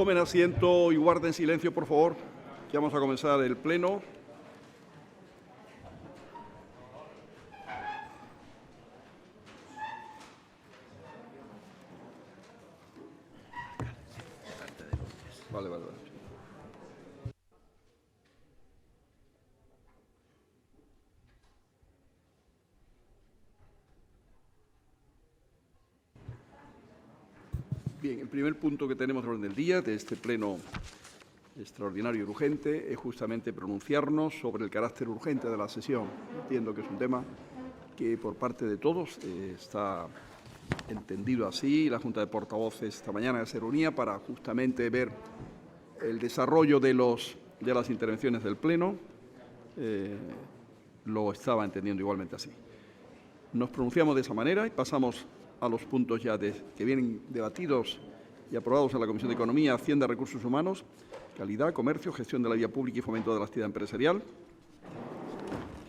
Tomen asiento y guarden silencio, por favor, que vamos a comenzar el pleno. Vale. Bien, el primer punto que tenemos de orden del día de este pleno extraordinario y urgente es justamente pronunciarnos sobre el carácter urgente de la sesión. Entiendo que es un tema que por parte de todos está entendido así. La Junta de Portavoces esta mañana se reunía para justamente ver el desarrollo de las intervenciones del pleno. Lo estaba entendiendo igualmente así. Nos pronunciamos de esa manera y pasamos a los puntos ya que vienen debatidos y aprobados en la Comisión de Economía, Hacienda, Recursos Humanos, Calidad, Comercio, Gestión de la Vía Pública y Fomento de la Actividad Empresarial,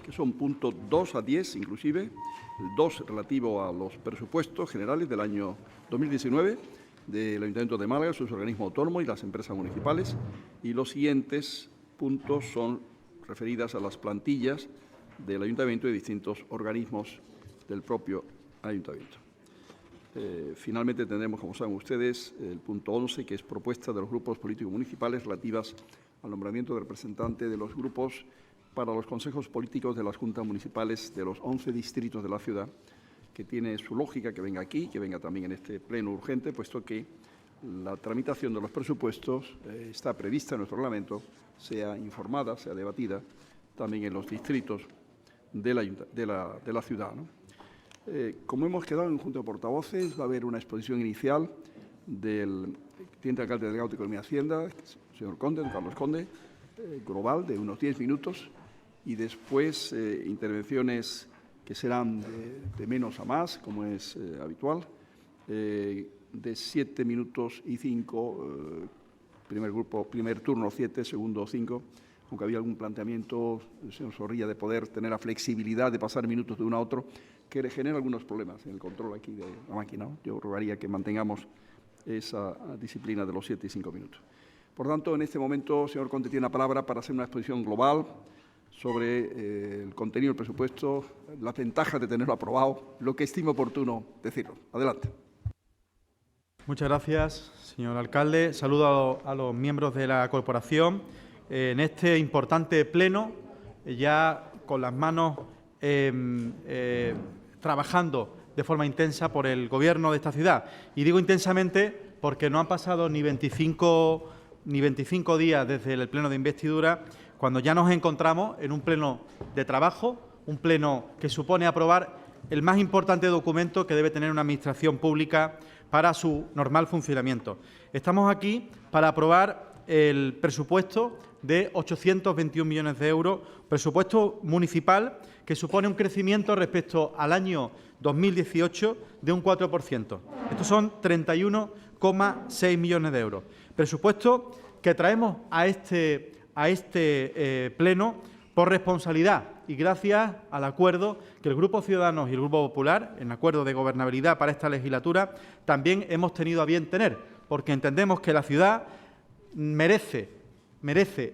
que son puntos 2 a 10 inclusive, el 2 relativo a los presupuestos generales del año 2019 del Ayuntamiento de Málaga, sus organismos autónomos y las empresas municipales, y los siguientes puntos son referidas a las plantillas del Ayuntamiento y distintos organismos del propio Ayuntamiento. Finalmente tendremos, como saben ustedes, el punto 11, que es propuesta de los grupos políticos municipales relativas al nombramiento de representante de los grupos para los consejos políticos de las juntas municipales de los 11 distritos de la ciudad, que tiene su lógica que venga aquí, que venga también en este pleno urgente, puesto que la tramitación de los presupuestos está prevista en nuestro reglamento, sea informada, sea debatida también en los distritos de la ciudad, ¿no? Como hemos quedado en Junta de Portavoces, va a haber una exposición inicial del teniente alcalde delegado de Economía y Hacienda, señor Conde, don Carlos Conde, global de unos 10 minutos, y después intervenciones que serán de menos a más, como es habitual, de 7 minutos y 5, primer turno 7, segundo 5, aunque había algún planteamiento, señor Zorrilla, de poder tener la flexibilidad de pasar minutos de uno a otro, que genera algunos problemas en el control aquí de la máquina, ¿no? Yo rogaría que mantengamos esa disciplina de los 7 y 5 minutos. Por tanto, en este momento, señor Conde, tiene la palabra para hacer una exposición global sobre el contenido del presupuesto, las ventajas de tenerlo aprobado, lo que estime oportuno decirlo. Adelante. Muchas gracias, señor alcalde. Saludo a los miembros de la corporación en este importante pleno, ya con las manos trabajando de forma intensa por el Gobierno de esta ciudad. Y digo intensamente porque no han pasado ni 25 días desde el pleno de investidura, cuando ya nos encontramos en un pleno de trabajo, un pleno que supone aprobar el más importante documento que debe tener una administración pública para su normal funcionamiento. Estamos aquí para aprobar el presupuesto de 821 millones de euros, presupuesto municipal que supone un crecimiento respecto al año 2018 de un 4%. Estos son 31,6 millones de euros. Presupuesto que traemos a este pleno por responsabilidad y gracias al acuerdo que el Grupo Ciudadanos y el Grupo Popular, en acuerdo de gobernabilidad para esta legislatura, también hemos tenido a bien tener, porque entendemos que la ciudad merece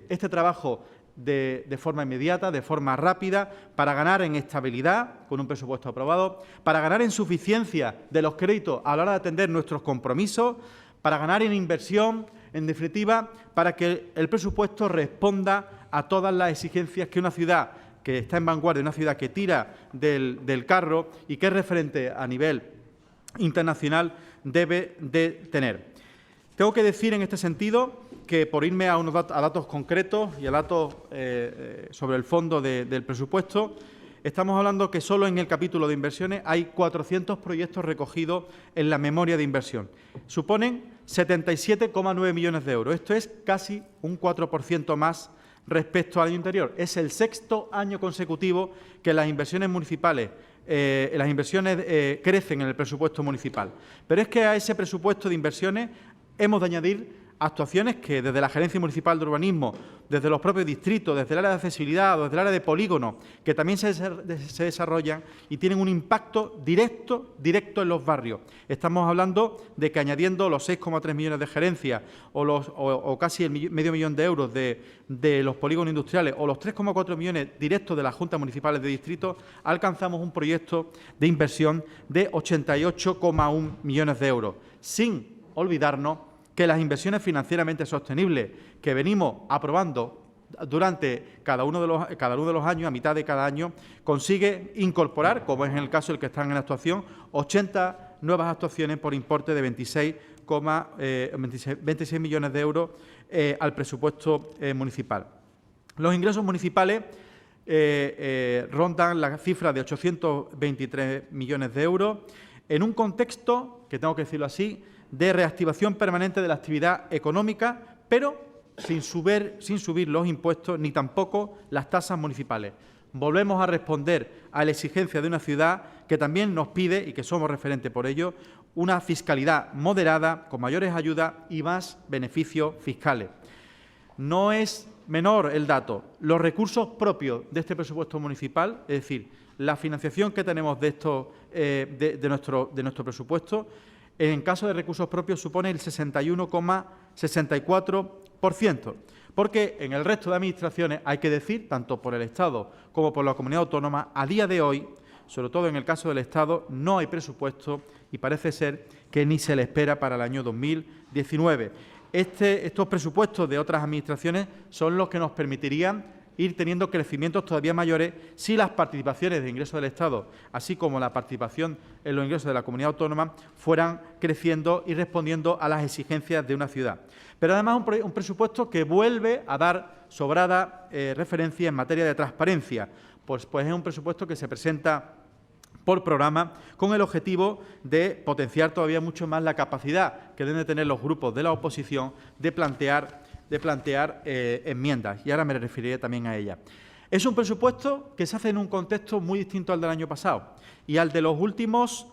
este trabajo de forma inmediata, de forma rápida, para ganar en estabilidad, con un presupuesto aprobado, para ganar en suficiencia de los créditos a la hora de atender nuestros compromisos, para ganar en inversión, en definitiva, para que el presupuesto responda a todas las exigencias que una ciudad que está en vanguardia, una ciudad que tira del carro y que es referente a nivel internacional, debe de tener. Tengo que decir en este sentido que, por irme a datos concretos y a datos sobre el fondo del presupuesto, estamos hablando que solo en el capítulo de inversiones hay 400 proyectos recogidos en la memoria de inversión. Suponen 77,9 millones de euros. Esto es casi un 4% más respecto al año anterior. Es el sexto año consecutivo que las inversiones municipales crecen en el presupuesto municipal. Pero es que a ese presupuesto de inversiones hemos de añadir actuaciones que desde la Gerencia Municipal de Urbanismo, desde los propios distritos, desde el área de accesibilidad o desde el área de polígono, que también se desarrollan y tienen un impacto directo en los barrios. Estamos hablando de que añadiendo los 6,3 millones de gerencias o casi el medio millón de euros de los polígonos industriales o los 3,4 millones directos de las juntas municipales de distrito, alcanzamos un proyecto de inversión de 88,1 millones de euros, sin olvidarnos que las inversiones financieramente sostenibles que venimos aprobando durante cada uno de los años, a mitad de cada año, consigue incorporar, como es en el caso del que están en actuación, 80 nuevas actuaciones por importe de 26 millones de euros al presupuesto municipal. Los ingresos municipales rondan la cifra de 823 millones de euros en un contexto, que tengo que decirlo así, de reactivación permanente de la actividad económica, pero sin subir los impuestos ni tampoco las tasas municipales. Volvemos a responder a la exigencia de una ciudad que también nos pide, y que somos referentes por ello, una fiscalidad moderada, con mayores ayudas y más beneficios fiscales. No es menor el dato. Los recursos propios de este presupuesto municipal, es decir, la financiación que tenemos de nuestro presupuesto, en caso de recursos propios supone el 61,64%, porque en el resto de administraciones, hay que decir, tanto por el Estado como por la comunidad autónoma, a día de hoy, sobre todo en el caso del Estado, no hay presupuesto y parece ser que ni se le espera para el año 2019. Estos presupuestos de otras administraciones son los que nos permitirían ir teniendo crecimientos todavía mayores si las participaciones de ingresos del Estado, así como la participación en los ingresos de la comunidad autónoma, fueran creciendo y respondiendo a las exigencias de una ciudad. Pero además un presupuesto que vuelve a dar sobrada referencia en materia de transparencia, pues es un presupuesto que se presenta por programa con el objetivo de potenciar todavía mucho más la capacidad que deben de tener los grupos de la oposición de plantear enmiendas, y ahora me referiré también a ellas. Es un presupuesto que se hace en un contexto muy distinto al del año pasado y al de los últimos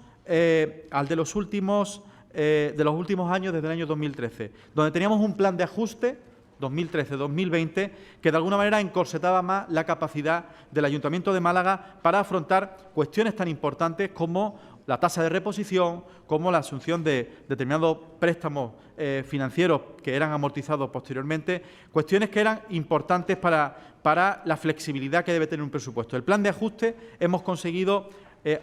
años, desde el año 2013, donde teníamos un plan de ajuste 2013-2020 que de alguna manera encorsetaba más la capacidad del Ayuntamiento de Málaga para afrontar cuestiones tan importantes como la tasa de reposición, como la asunción de determinados préstamos financieros que eran amortizados posteriormente, cuestiones que eran importantes para la flexibilidad que debe tener un presupuesto. El plan de ajuste hemos conseguido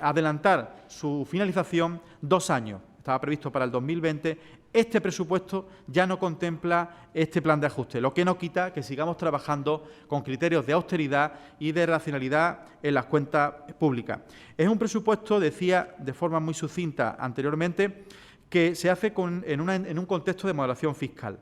adelantar su finalización 2 años. Estaba previsto para el 2020. Este presupuesto ya no contempla este plan de ajuste, lo que no quita que sigamos trabajando con criterios de austeridad y de racionalidad en las cuentas públicas. Es un presupuesto, decía de forma muy sucinta anteriormente, que se hace en un contexto de moderación fiscal.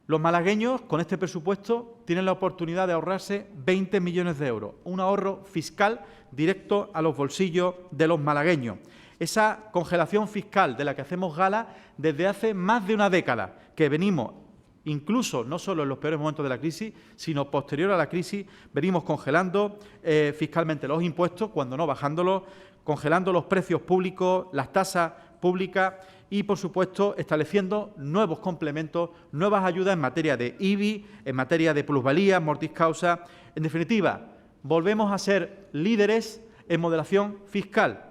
Los malagueños, con este presupuesto, tienen la oportunidad de ahorrarse 20 millones de euros, un ahorro fiscal directo a los bolsillos de los malagueños. Esa congelación fiscal de la que hacemos gala desde hace más de una década, que venimos, incluso no solo en los peores momentos de la crisis, sino posterior a la crisis, venimos congelando fiscalmente los impuestos, cuando no bajándolos, congelando los precios públicos, las tasas públicas y, por supuesto, estableciendo nuevos complementos, nuevas ayudas en materia de IBI, en materia de plusvalía, mortis causa. En definitiva, volvemos a ser líderes en moderación fiscal.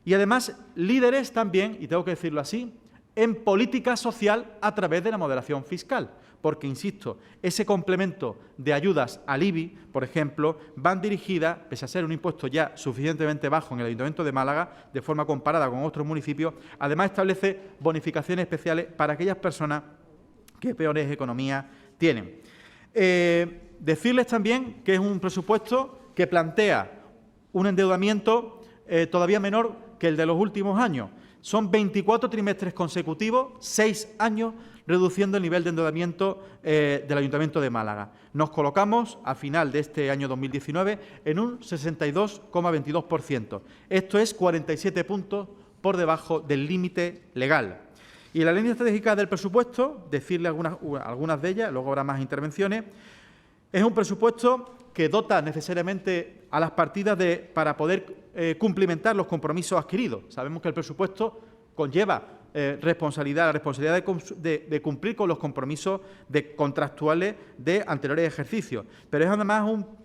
Y además, líderes también, y tengo que decirlo así, en política social a través de la moderación fiscal. Porque, insisto, ese complemento de ayudas al IBI, por ejemplo, van dirigidas, pese a ser un impuesto ya suficientemente bajo en el Ayuntamiento de Málaga, de forma comparada con otros municipios, además establece bonificaciones especiales para aquellas personas que peores economías tienen. Decirles también que es un presupuesto que plantea un endeudamiento todavía menor que el de los últimos años. Son 24 trimestres consecutivos, 6 años, reduciendo el nivel de endeudamiento del Ayuntamiento de Málaga. Nos colocamos, a final de este año 2019, en un 62,22%. Esto es 47 puntos por debajo del límite legal. Y en la línea estratégica del presupuesto, decirle algunas de ellas, luego habrá más intervenciones, es un presupuesto que dota necesariamente a las partidas para poder cumplimentar los compromisos adquiridos. Sabemos que el presupuesto conlleva responsabilidad, la responsabilidad de cumplir con los compromisos contractuales de anteriores ejercicios. Pero es además un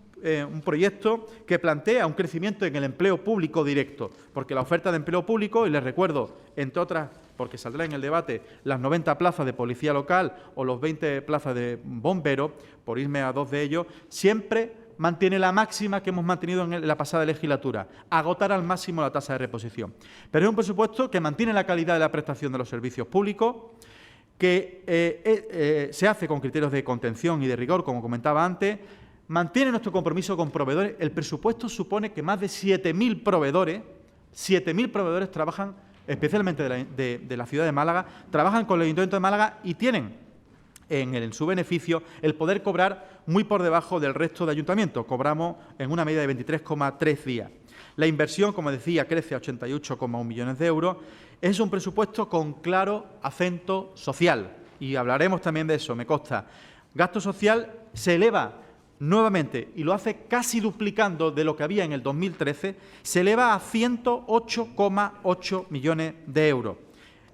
proyecto que plantea un crecimiento en el empleo público directo, porque la oferta de empleo público, y les recuerdo, entre otras, porque saldrá en el debate, las 90 plazas de policía local o los 20 plazas de bomberos, por irme a dos de ellos, siempre mantiene la máxima que hemos mantenido en la pasada legislatura, agotar al máximo la tasa de reposición. Pero es un presupuesto que mantiene la calidad de la prestación de los servicios públicos, que se hace con criterios de contención y de rigor, como comentaba antes, mantiene nuestro compromiso con proveedores. El presupuesto supone que más de 7.000 proveedores trabajan, especialmente de la ciudad de Málaga, trabajan con el Ayuntamiento de Málaga y tienen en su beneficio el poder cobrar muy por debajo del resto de ayuntamientos. Cobramos en una media de 23,3 días. La inversión, como decía, crece a 88,1 millones de euros. Es un presupuesto con claro acento social y hablaremos también de eso, me consta. Gasto social se eleva nuevamente, y lo hace casi duplicando de lo que había en el 2013, se eleva a 108,8 millones de euros.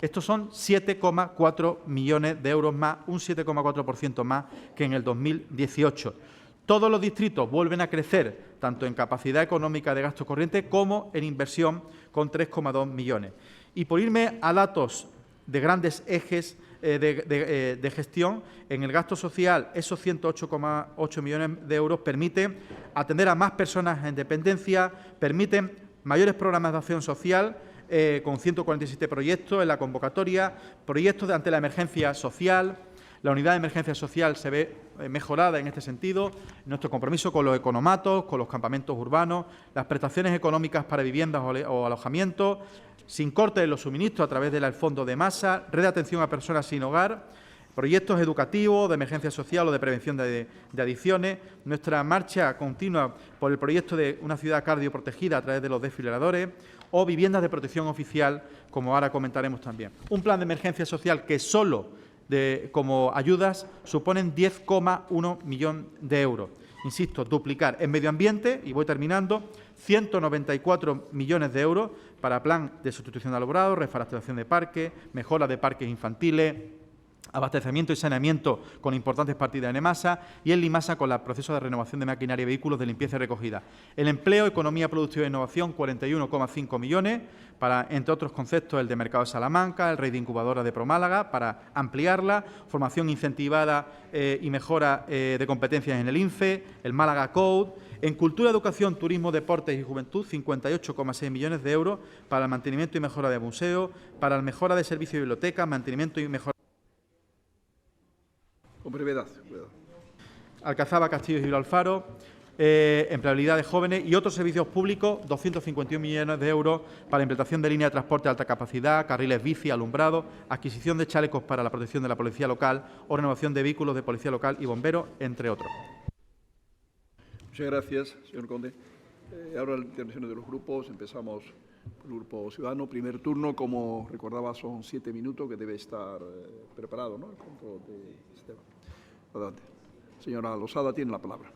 Estos son 7,4 millones de euros más, un 7,4% más que en el 2018. Todos los distritos vuelven a crecer, tanto en capacidad económica de gasto corriente como en inversión, con 3,2 millones. Y por irme a datos de grandes ejes de gestión, en el gasto social, esos 108,8 millones de euros permiten atender a más personas en dependencia, permiten mayores programas de acción social, con 147 proyectos en la convocatoria, proyectos ante la emergencia social. La unidad de emergencia social se ve mejorada en este sentido, nuestro compromiso con los economatos, con los campamentos urbanos, las prestaciones económicas para viviendas o alojamientos, sin corte de los suministros a través del fondo de masa, red de atención a personas sin hogar, proyectos educativos, de emergencia social o de prevención de adicciones, nuestra marcha continua por el proyecto de una ciudad cardioprotegida a través de los desfibriladores o viviendas de protección oficial, como ahora comentaremos también. Un plan de emergencia social que solo como ayudas suponen 10,1 millones de euros. Insisto, duplicar. En medio ambiente, y voy terminando, 194 millones de euros para plan de sustitución de alumbrado, reforestación de parques, mejora de parques infantiles, abastecimiento y saneamiento con importantes partidas en EMASA y en LIMASA con el proceso de renovación de maquinaria y vehículos de limpieza y recogida. El empleo, economía productiva e innovación, 41,5 millones para, entre otros conceptos, el de mercado de Salamanca, el rey de incubadora de Promálaga, para ampliarla, formación incentivada y mejora de competencias en el INFE, el Málaga Code. En cultura, educación, turismo, deportes y juventud, 58,6 millones de euros para el mantenimiento y mejora de museos, para la mejora de servicios de biblioteca, mantenimiento y mejora. Con brevedad. Alcazaba, Castillo y Gil Alfaro, empleabilidad de jóvenes y otros servicios públicos, 251 millones de euros para la implantación de líneas de transporte de alta capacidad, carriles bici, alumbrado, adquisición de chalecos para la protección de la policía local o renovación de vehículos de policía local y bomberos, entre otros. Muchas gracias, señor Conde. Ahora las intervenciones de los grupos. Empezamos por el Grupo Ciudadano. Primer turno, como recordaba, son 7 minutos que debe estar preparado, ¿no? El control de Esteban. Adelante. Señora Losada, tiene la palabra.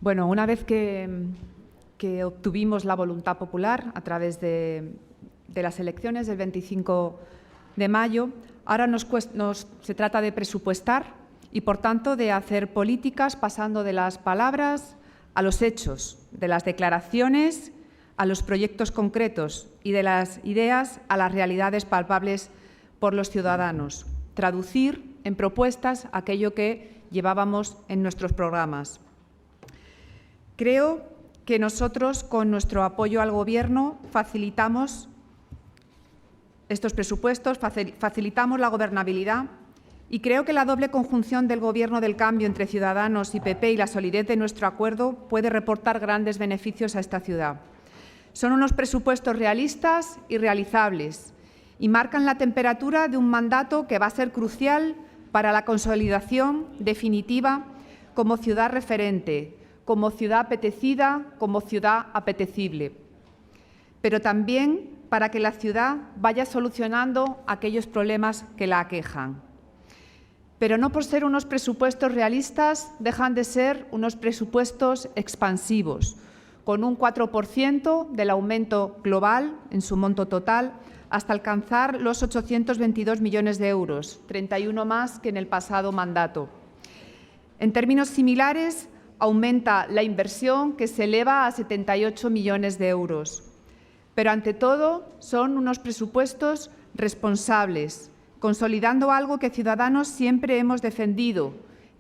Bueno, una vez que obtuvimos la voluntad popular a través de las elecciones del 25 de mayo, ahora se trata de presupuestar y, por tanto, de hacer políticas pasando de las palabras a los hechos, de las declaraciones a los proyectos concretos y de las ideas a las realidades palpables por los ciudadanos. Traducir en propuestas aquello que llevábamos en nuestros programas. Creo que nosotros, con nuestro apoyo al Gobierno, facilitamos estos presupuestos, facilitamos la gobernabilidad y creo que la doble conjunción del Gobierno del cambio entre Ciudadanos y PP y la solidez de nuestro acuerdo puede reportar grandes beneficios a esta ciudad. Son unos presupuestos realistas y realizables y marcan la temperatura de un mandato que va a ser crucial para la consolidación definitiva como ciudad referente, como ciudad apetecida, como ciudad apetecible. Pero también para que la ciudad vaya solucionando aquellos problemas que la aquejan. Pero no por ser unos presupuestos realistas, dejan de ser unos presupuestos expansivos, con un 4% del aumento global en su monto total, hasta alcanzar los 822 millones de euros, 31 más que en el pasado mandato. En términos similares, aumenta la inversión, que se eleva a 78 millones de euros. Pero, ante todo, son unos presupuestos responsables, consolidando algo que Ciudadanos siempre hemos defendido,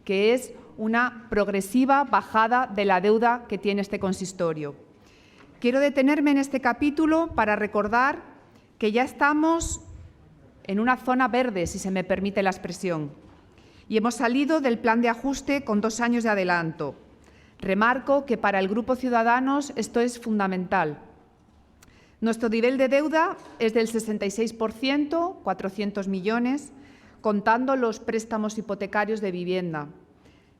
que es una progresiva bajada de la deuda que tiene este consistorio. Quiero detenerme en este capítulo para recordar que ya estamos en una zona verde, si se me permite la expresión, y hemos salido del plan de ajuste con 2 años de adelanto. Remarco que para el Grupo Ciudadanos esto es fundamental. Nuestro nivel de deuda es del 66%, 400 millones, contando los préstamos hipotecarios de vivienda.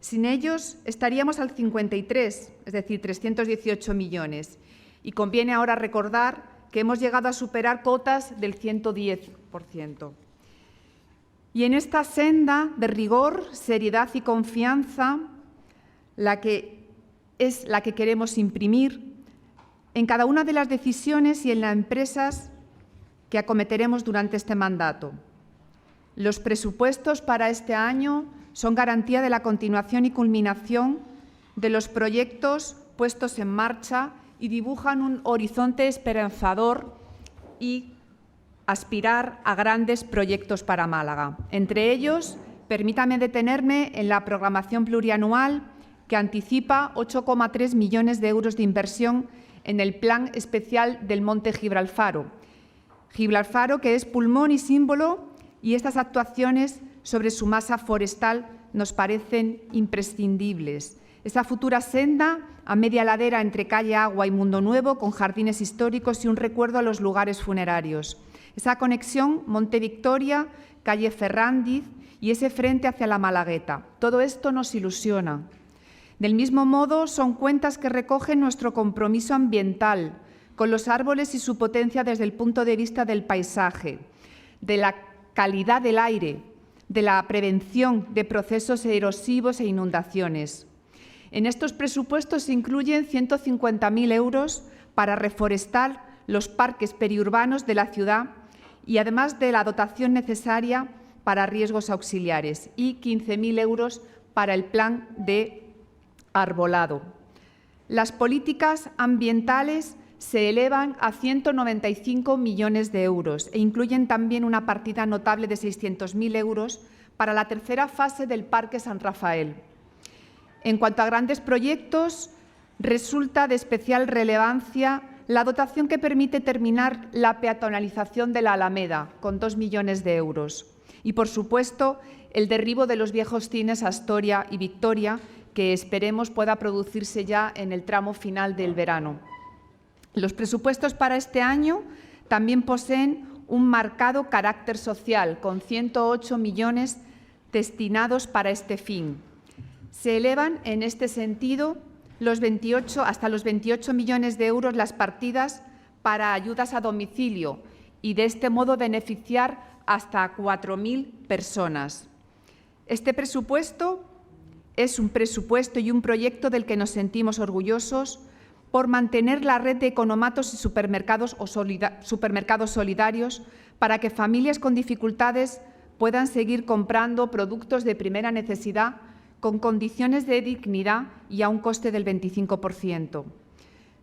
Sin ellos estaríamos al 53%, es decir, 318 millones. Y conviene ahora recordar que hemos llegado a superar cotas del 110%. Y en esta senda de rigor, seriedad y confianza, es la que queremos imprimir en cada una de las decisiones y en las empresas que acometeremos durante este mandato. Los presupuestos para este año son garantía de la continuación y culminación de los proyectos puestos en marcha y dibujan un horizonte esperanzador y aspirar a grandes proyectos para Málaga. Entre ellos, permítame detenerme en la programación plurianual, que anticipa 8,3 millones de euros de inversión en el Plan Especial del Monte Gibralfaro. Gibralfaro, que es pulmón y símbolo, y estas actuaciones sobre su masa forestal nos parecen imprescindibles. Esa futura senda a media ladera entre Calle Agua y Mundo Nuevo, con jardines históricos y un recuerdo a los lugares funerarios. Esa conexión Monte Victoria, Calle Ferrandiz y ese frente hacia la Malagueta. Todo esto nos ilusiona. Del mismo modo, son cuentas que recogen nuestro compromiso ambiental con los árboles y su potencia desde el punto de vista del paisaje, de la calidad del aire, de la prevención de procesos erosivos e inundaciones. En estos presupuestos se incluyen 150.000 euros para reforestar los parques periurbanos de la ciudad y además de la dotación necesaria para riesgos auxiliares y 15.000 euros para el plan de arbolado. Las políticas ambientales se elevan a 195 millones de euros e incluyen también una partida notable de 600.000 euros para la tercera fase del Parque San Rafael. En cuanto a grandes proyectos, resulta de especial relevancia la dotación que permite terminar la peatonalización de la Alameda, con 2 millones de euros. Y, por supuesto, el derribo de los viejos cines Astoria y Victoria, que esperemos pueda producirse ya en el tramo final del verano. Los presupuestos para este año también poseen un marcado carácter social, con 108 millones destinados para este fin. Se elevan, en este sentido, hasta los 28 millones de euros las partidas para ayudas a domicilio y, de este modo, beneficiar hasta 4.000 personas. Este presupuesto es un presupuesto y un proyecto del que nos sentimos orgullosos por mantener la red de economatos y supermercados solidarios para que familias con dificultades puedan seguir comprando productos de primera necesidad con condiciones de dignidad y a un coste del 25%.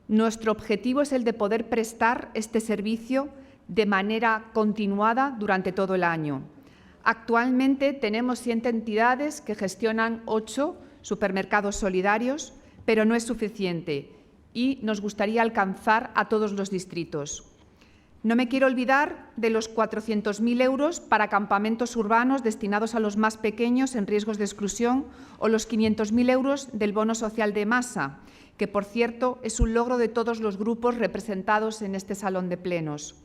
Nuestro objetivo es el de poder prestar este servicio de manera continuada durante todo el año. Actualmente tenemos 100 entidades que gestionan 8 supermercados solidarios, pero no es suficiente y nos gustaría alcanzar a todos los distritos. No me quiero olvidar de los 400.000 euros para campamentos urbanos destinados a los más pequeños en riesgos de exclusión o los 500.000 euros del bono social de masa, que, por cierto, es un logro de todos los grupos representados en este salón de plenos.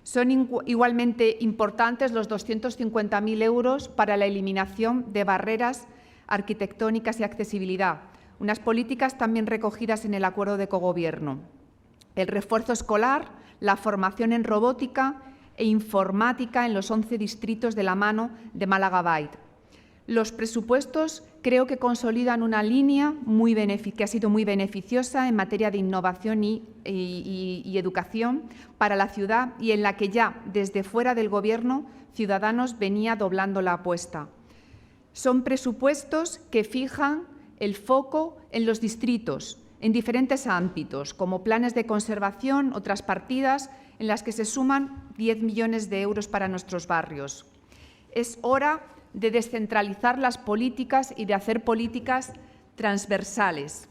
Son igualmente importantes los 250.000 euros para la eliminación de barreras arquitectónicas y accesibilidad, unas políticas también recogidas en el acuerdo de cogobierno. el refuerzo escolar, la formación en robótica e informática en los 11 distritos de la mano de Málaga Byte. Los presupuestos creo que consolidan una línea que ha sido muy beneficiosa en materia de innovación y educación para la ciudad y en la que ya desde fuera del Gobierno Ciudadanos venía doblando la apuesta. Son presupuestos que fijan el foco en los distritos, en diferentes ámbitos, como planes de conservación, otras partidas en las que se suman 10 millones de euros para nuestros barrios. Es hora de descentralizar las políticas y de hacer políticas transversales.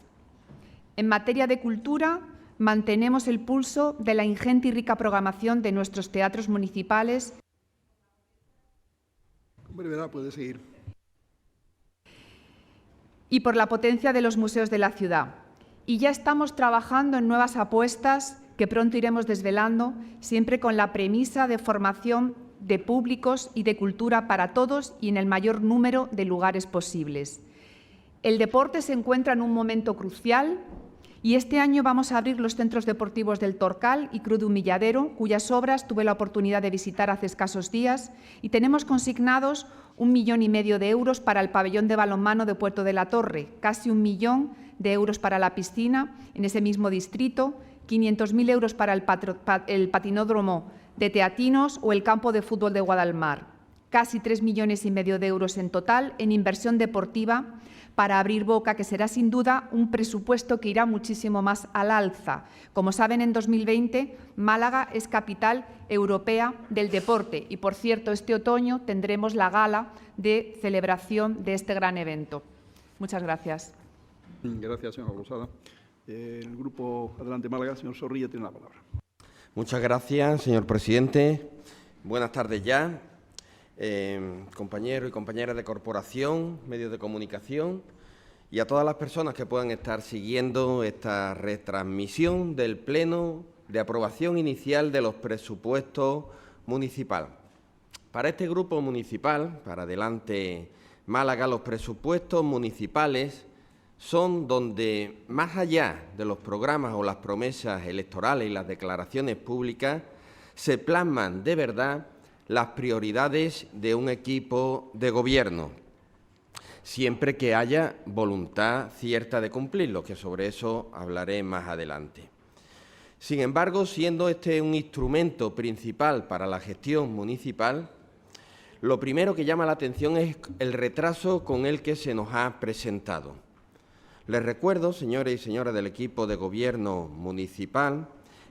En materia de cultura, mantenemos el pulso de la ingente y rica programación de nuestros teatros municipales. Brevedad, puede seguir. Y por la potencia de los museos de la ciudad. Y ya estamos trabajando en nuevas apuestas que pronto iremos desvelando, siempre con la premisa de formación de públicos y de cultura para todos y en el mayor número de lugares posibles. El deporte se encuentra en un momento crucial y este año vamos a abrir los centros deportivos del Torcal y Cruz de Humilladero, cuyas obras tuve la oportunidad de visitar hace escasos días, y tenemos consignados 1,5 millones de euros para el pabellón de balonmano de Puerto de la Torre, casi 1 millón de euros para la piscina en ese mismo distrito, 500.000 euros para el patinódromo de Teatinos o el campo de fútbol de Guadalmar. Casi 3,5 millones de euros en total en inversión deportiva para abrir boca, que será sin duda un presupuesto que irá muchísimo más al alza. Como saben, en 2020 Málaga es capital europea del deporte y, por cierto, este otoño tendremos la gala de celebración de este gran evento. Muchas gracias. Gracias, señora Losada. El Grupo Adelante Málaga, señor Zorrilla, tiene la palabra. Muchas gracias, señor presidente. Buenas tardes ya, compañeros y compañeras de corporación, medios de comunicación y a todas las personas que puedan estar siguiendo esta retransmisión del Pleno de aprobación inicial de los presupuestos municipales. Para este grupo municipal, para Adelante Málaga, los presupuestos municipales son donde, más allá de los programas o las promesas electorales y las declaraciones públicas, se plasman de verdad las prioridades de un equipo de gobierno, siempre que haya voluntad cierta de cumplirlo, que sobre eso hablaré más adelante. Sin embargo, siendo este un instrumento principal para la gestión municipal, lo primero que llama la atención es el retraso con el que se nos ha presentado. Les recuerdo, señores y señoras del equipo de gobierno municipal,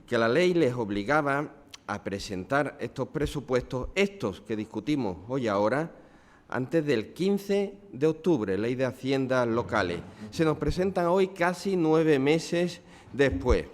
que la ley les obligaba a presentar estos presupuestos, estos que discutimos hoy ahora, antes del 15 de octubre, Ley de Haciendas Locales. Se nos presentan hoy casi 9 meses después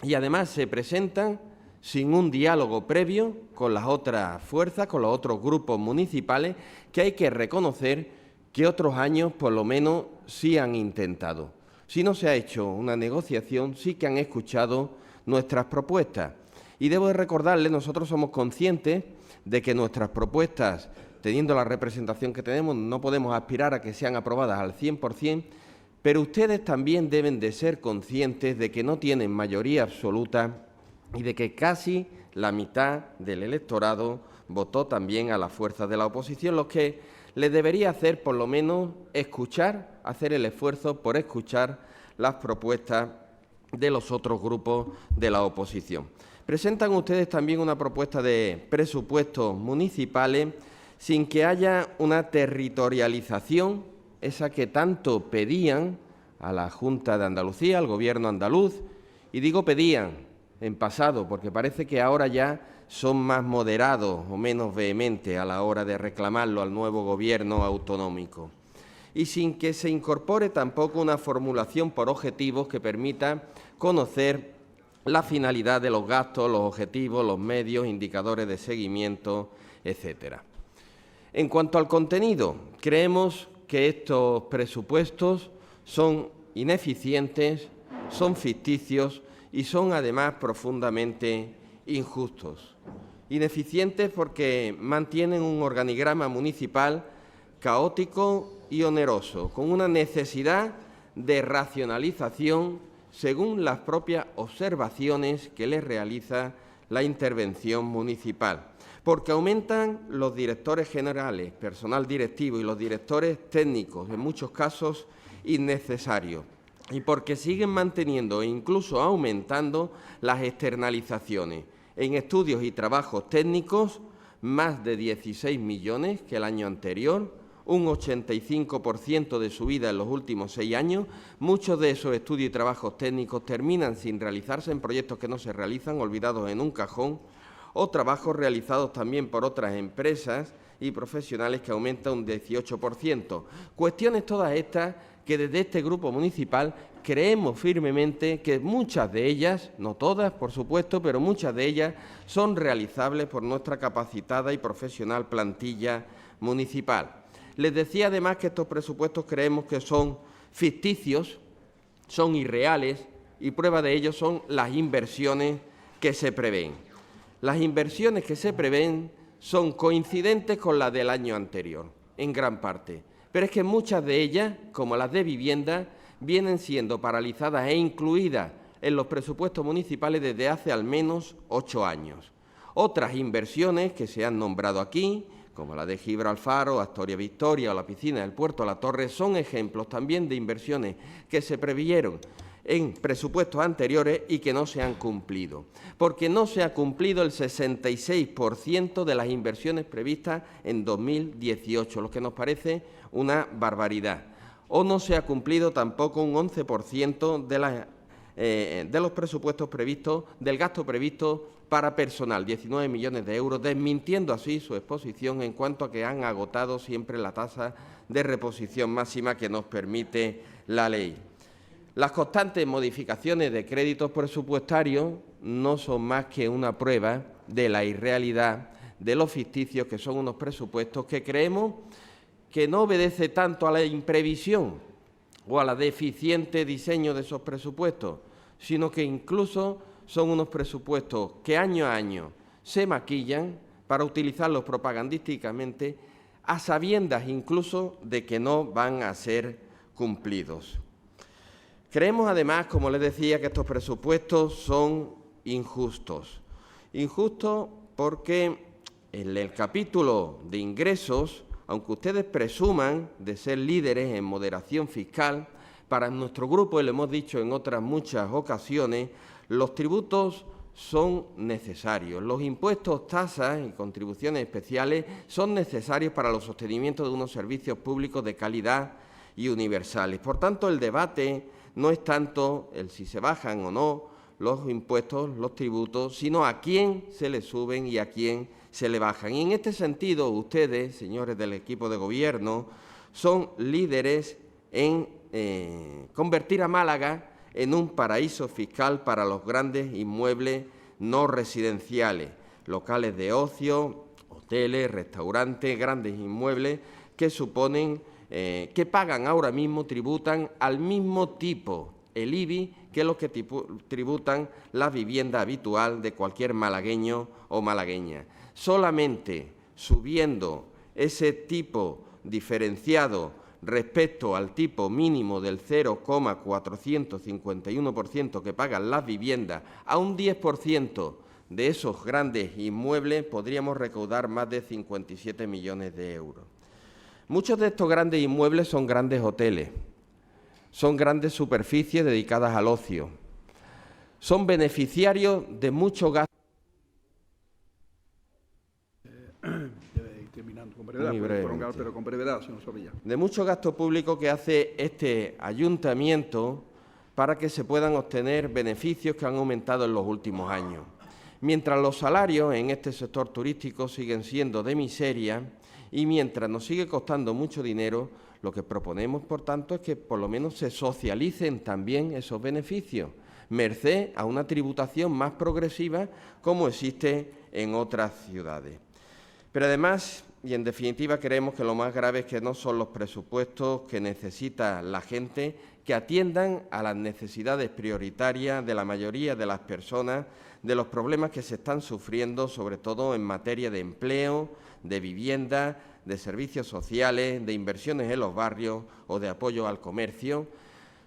y además se presentan sin un diálogo previo con las otras fuerzas, con los otros grupos municipales, que hay que reconocer que otros años por lo menos sí han intentado. Si no se ha hecho una negociación, sí que han escuchado nuestras propuestas. Y debo de recordarles, nosotros somos conscientes de que nuestras propuestas, teniendo la representación que tenemos, no podemos aspirar a que sean aprobadas al 100%, pero ustedes también deben de ser conscientes de que no tienen mayoría absoluta y de que casi la mitad del electorado votó también a las fuerzas de la oposición, los que les debería hacer por lo menos escuchar, hacer el esfuerzo por escuchar las propuestas de los otros grupos de la oposición. Presentan ustedes también una propuesta de presupuestos municipales sin que haya una territorialización, esa que tanto pedían a la Junta de Andalucía, al Gobierno andaluz, y digo pedían en pasado porque parece que ahora ya son más moderados o menos vehementes a la hora de reclamarlo al nuevo Gobierno autonómico. Y sin que se incorpore tampoco una formulación por objetivos que permita conocer la finalidad de los gastos, los objetivos, los medios, indicadores de seguimiento, etcétera. En cuanto al contenido, creemos que estos presupuestos son ineficientes, son ficticios y son además profundamente injustos. Ineficientes porque mantienen un organigrama municipal caótico y oneroso, con una necesidad de racionalización según las propias observaciones que les realiza la intervención municipal, porque aumentan los directores generales, personal directivo y los directores técnicos, en muchos casos innecesarios, y porque siguen manteniendo e incluso aumentando las externalizaciones. En estudios y trabajos técnicos, más de 16 millones que el año anterior, un 85% de subida en los últimos 6 años. Muchos de esos estudios y trabajos técnicos terminan sin realizarse en proyectos que no se realizan, olvidados en un cajón, o trabajos realizados también por otras empresas y profesionales que aumentan un 18%. Cuestiones todas estas que desde este grupo municipal creemos firmemente que muchas de ellas, no todas, por supuesto, pero muchas de ellas son realizables por nuestra capacitada y profesional plantilla municipal. Les decía además que estos presupuestos creemos que son ficticios, son irreales y prueba de ello son las inversiones que se prevén. Las inversiones que se prevén son coincidentes con las del año anterior, en gran parte, pero es que muchas de ellas, como las de vivienda, vienen siendo paralizadas e incluidas en los presupuestos municipales desde hace al menos 8 años. Otras inversiones que se han nombrado aquí, como la de Gibralfaro, Astoria Victoria o la piscina del Puerto La Torre, son ejemplos también de inversiones que se previeron en presupuestos anteriores y que no se han cumplido, porque no se ha cumplido el 66% de las inversiones previstas en 2018, lo que nos parece una barbaridad, o no se ha cumplido tampoco un 11% de los presupuestos previstos, del gasto previsto para personal, 19 millones de euros, desmintiendo así su exposición en cuanto a que han agotado siempre la tasa de reposición máxima que nos permite la ley. Las constantes modificaciones de créditos presupuestarios no son más que una prueba de la irrealidad de los ficticios, que son unos presupuestos que creemos que no obedece tanto a la imprevisión o a la deficiente diseño de esos presupuestos, sino que incluso son unos presupuestos que año a año se maquillan para utilizarlos propagandísticamente, a sabiendas incluso de que no van a ser cumplidos. Creemos además, como les decía, que estos presupuestos son injustos. Injustos porque en el capítulo de ingresos, aunque ustedes presuman de ser líderes en moderación fiscal, para nuestro grupo, y lo hemos dicho en otras muchas ocasiones, los tributos son necesarios. Los impuestos, tasas y contribuciones especiales son necesarios para el sostenimiento de unos servicios públicos de calidad y universales. Por tanto, el debate no es tanto el si se bajan o no los impuestos, los tributos, sino a quién se le suben y a quién se le bajan. Y en este sentido, ustedes, señores del equipo de gobierno, son líderes en convertir a Málaga en un paraíso fiscal para los grandes inmuebles no residenciales, locales de ocio, hoteles, restaurantes, grandes inmuebles que suponen, que pagan ahora mismo, tributan al mismo tipo, el IBI, que los que tributan la vivienda habitual de cualquier malagueño o malagueña. Solamente subiendo ese tipo diferenciado respecto al tipo mínimo del 0,451% que pagan las viviendas, a un 10% de esos grandes inmuebles podríamos recaudar más de 57 millones de euros. Muchos de estos grandes inmuebles son grandes hoteles, son grandes superficies dedicadas al ocio, son beneficiarios de mucho gasto. Con brevedad, prolongar, pero con brevedad, señor Zorrilla. De mucho gasto público que hace este ayuntamiento para que se puedan obtener beneficios que han aumentado en los últimos años. Mientras los salarios en este sector turístico siguen siendo de miseria y mientras nos sigue costando mucho dinero, lo que proponemos, por tanto, es que por lo menos se socialicen también esos beneficios, merced a una tributación más progresiva como existe en otras ciudades. Pero además, y en definitiva, creemos que lo más grave es que no son los presupuestos que necesita la gente que atiendan a las necesidades prioritarias de la mayoría de las personas, de los problemas que se están sufriendo, sobre todo en materia de empleo, de vivienda, de servicios sociales, de inversiones en los barrios o de apoyo al comercio.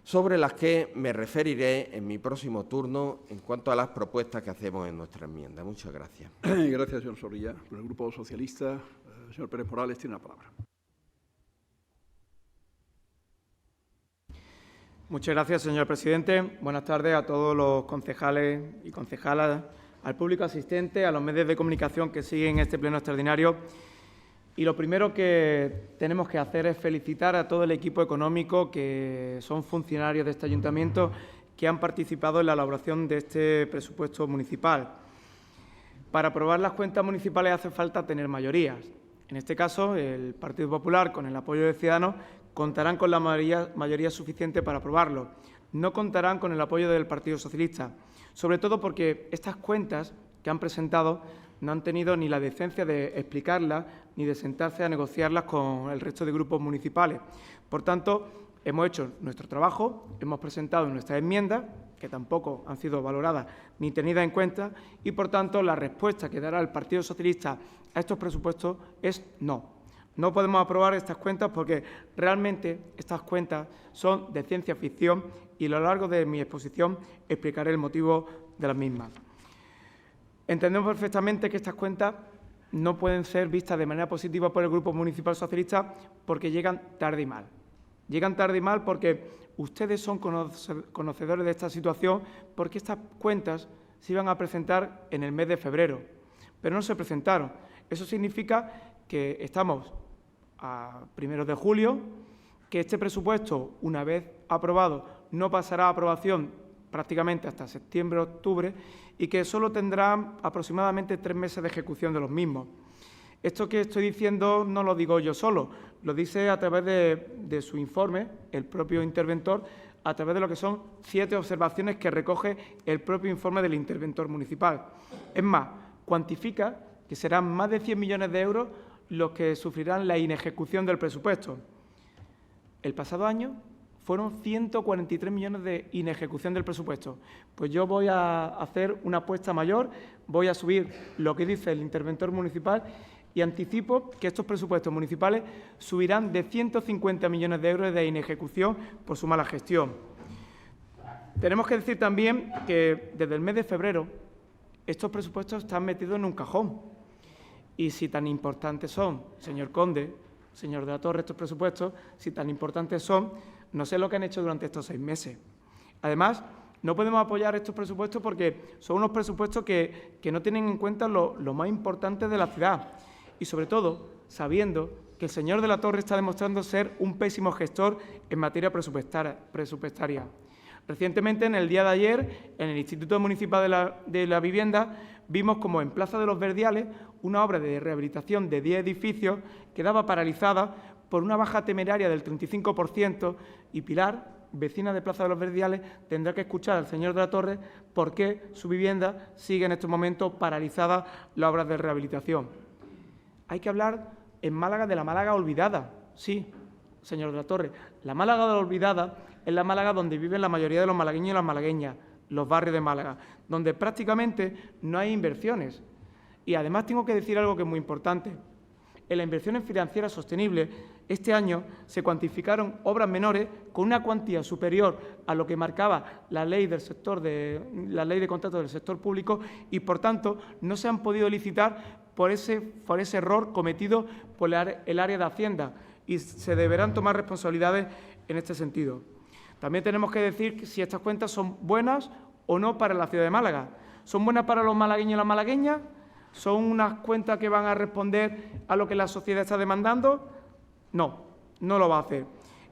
sobre las que me referiré en mi próximo turno en cuanto a las propuestas que hacemos en nuestra enmienda. Muchas gracias. Gracias, señor Zorrilla. Por el Grupo Socialista, el señor Pérez Morales tiene la palabra. Muchas gracias, señor presidente. Buenas tardes a todos los concejales y concejalas, al público asistente, a los medios de comunicación que siguen este pleno extraordinario. Y lo primero que tenemos que hacer es felicitar a todo el equipo económico que son funcionarios de este ayuntamiento que han participado en la elaboración de este presupuesto municipal. Para aprobar las cuentas municipales hace falta tener mayorías. En este caso, el Partido Popular, con el apoyo de Ciudadanos, contarán con la mayoría suficiente para aprobarlo. No contarán con el apoyo del Partido Socialista, sobre todo porque estas cuentas que han presentado no han tenido ni la decencia de explicarlas ni de sentarse a negociarlas con el resto de grupos municipales. Por tanto, hemos hecho nuestro trabajo, hemos presentado nuestras enmiendas, que tampoco han sido valoradas ni tenidas en cuenta, y, por tanto, la respuesta que dará el Partido Socialista a estos presupuestos es no. No podemos aprobar estas cuentas porque realmente estas cuentas son de ciencia ficción y a lo largo de mi exposición explicaré el motivo de las mismas. Entendemos perfectamente que estas cuentas no pueden ser vistas de manera positiva por el Grupo Municipal Socialista porque llegan tarde y mal. Llegan tarde y mal porque ustedes son conocedores de esta situación, porque estas cuentas se iban a presentar en el mes de febrero, pero no se presentaron. Eso significa que estamos a 1 de julio, que este presupuesto, una vez aprobado, no pasará a aprobación prácticamente hasta septiembre o octubre y que solo tendrá aproximadamente 3 meses de ejecución de los mismos. Esto que estoy diciendo no lo digo yo solo, lo dice a través de su informe el propio interventor, a través de lo que son 7 observaciones que recoge el propio informe del interventor municipal. Es más, cuantifica que serán más de 100 millones de euros los que sufrirán la inejecución del presupuesto. El pasado año fueron 143 millones de inejecución del presupuesto. Pues yo voy a hacer una apuesta mayor, voy a subir lo que dice el interventor municipal y anticipo que estos presupuestos municipales subirán de 150 millones de euros de inejecución por su mala gestión. Tenemos que decir también que desde el mes de febrero estos presupuestos están metidos en un cajón. Y si tan importantes son, señor Conde, señor de la Torre, estos presupuestos, si tan importantes son, no sé lo que han hecho durante estos 6 meses. Además, no podemos apoyar estos presupuestos porque son unos presupuestos que no tienen en cuenta lo más importante de la ciudad. Y, sobre todo, sabiendo que el señor de la Torre está demostrando ser un pésimo gestor en materia presupuestaria. Recientemente, en el día de ayer, en el Instituto Municipal de la Vivienda, vimos como en Plaza de los Verdiales una obra de rehabilitación de 10 edificios quedaba paralizada por una baja temeraria del 35% y Pilar, vecina de Plaza de los Verdiales, tendrá que escuchar al señor de la Torre por qué su vivienda sigue en estos momentos paralizada la obra de rehabilitación. Hay que hablar en Málaga de la Málaga olvidada. Sí, señor de la Torre, la Málaga olvidada es la Málaga donde viven la mayoría de los malagueños y las malagueñas, los barrios de Málaga, donde prácticamente no hay inversiones. Y además tengo que decir algo que es muy importante. En la inversión financiera sostenible, este año se cuantificaron obras menores con una cuantía superior a lo que marcaba la ley de contratos del sector público y, por tanto, no se han podido licitar por ese error cometido por el área de Hacienda y se deberán tomar responsabilidades en este sentido. También tenemos que decir si estas cuentas son buenas o no para la ciudad de Málaga. ¿Son buenas para los malagueños y las malagueñas? ¿Son unas cuentas que van a responder a lo que la sociedad está demandando? No, no lo va a hacer.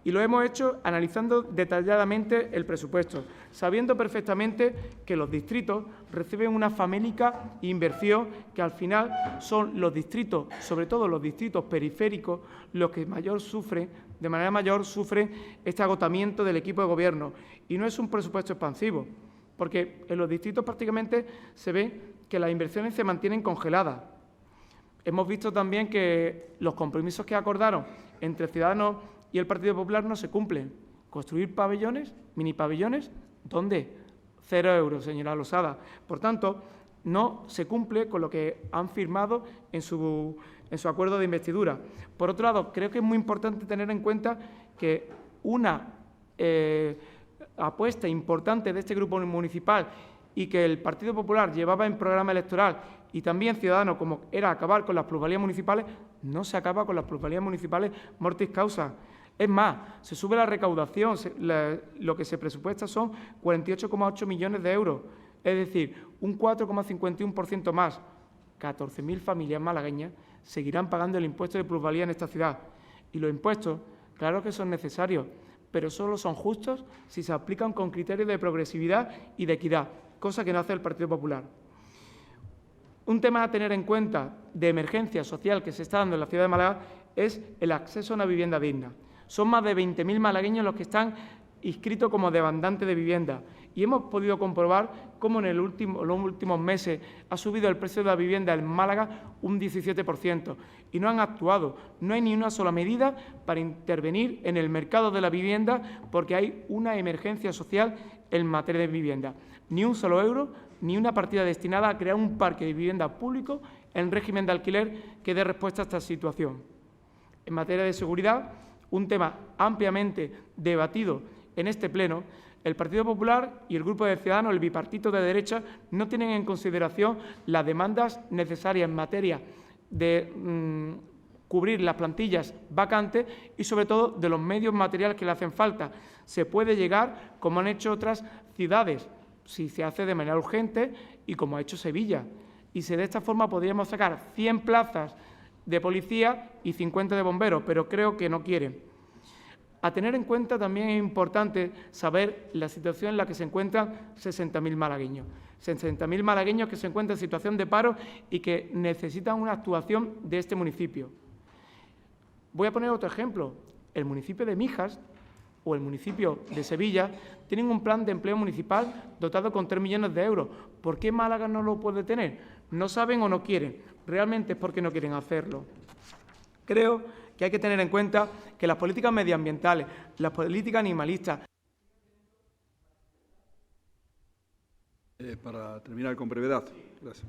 Y lo hemos hecho analizando detalladamente el presupuesto, sabiendo perfectamente que los distritos reciben una famélica inversión que al final son los distritos, sobre todo los distritos periféricos, los que de manera mayor sufren este agotamiento del equipo de gobierno. Y no es un presupuesto expansivo, porque en los distritos prácticamente se ve que las inversiones se mantienen congeladas. Hemos visto también que los compromisos que acordaron entre Ciudadanos y el Partido Popular no se cumplen. ¿Construir pabellones, mini pabellones? ¿Dónde? 0 euros, señora Losada. Por tanto, no se cumple con lo que han firmado en su acuerdo de investidura. Por otro lado, creo que es muy importante tener en cuenta que una apuesta importante de este grupo municipal y que el Partido Popular llevaba en programa electoral y también Ciudadanos, como era acabar con las plusvalías municipales, no se acaba con las plusvalías municipales mortis causa. Es más, se sube la recaudación, lo que se presupuesta son 48,8 millones de euros, es decir, un 4,51% más. 14.000 familias malagueñas seguirán pagando el impuesto de plusvalía en esta ciudad. Y los impuestos, claro que son necesarios, pero solo son justos si se aplican con criterios de progresividad y de equidad, cosa que no hace el Partido Popular. Un tema a tener en cuenta de emergencia social que se está dando en la ciudad de Málaga es el acceso a una vivienda digna. Son más de 20.000 malagueños los que están inscritos como demandantes de vivienda y hemos podido comprobar cómo en los últimos meses ha subido el precio de la vivienda en Málaga un 17% y no han actuado. No hay ni una sola medida para intervenir en el mercado de la vivienda porque hay una emergencia social en materia de vivienda. Ni un solo euro, ni una partida destinada a crear un parque de vivienda público en régimen de alquiler que dé respuesta a esta situación. En materia de seguridad, un tema ampliamente debatido en este pleno, el Partido Popular y el Grupo de Ciudadanos, el bipartito de derecha, no tienen en consideración las demandas necesarias en materia de cubrir las plantillas vacantes y, sobre todo, de los medios materiales que le hacen falta. Se puede llegar, como han hecho otras ciudades, si se hace de manera urgente y como ha hecho Sevilla. Y de esta forma podríamos sacar 100 plazas de policía y 50 de bomberos, pero creo que no quieren. A tener en cuenta también es importante saber la situación en la que se encuentran 60.000 malagueños. 60.000 malagueños que se encuentran en situación de paro y que necesitan una actuación de este municipio. Voy a poner otro ejemplo. El municipio de Mijas o el municipio de Sevilla tienen un plan de empleo municipal dotado con 3 millones de euros. ¿Por qué Málaga no lo puede tener? ¿No saben o no quieren? Realmente es porque no quieren hacerlo. Creo que hay que tener en cuenta que las políticas medioambientales, las políticas animalistas. Para terminar con brevedad. Gracias.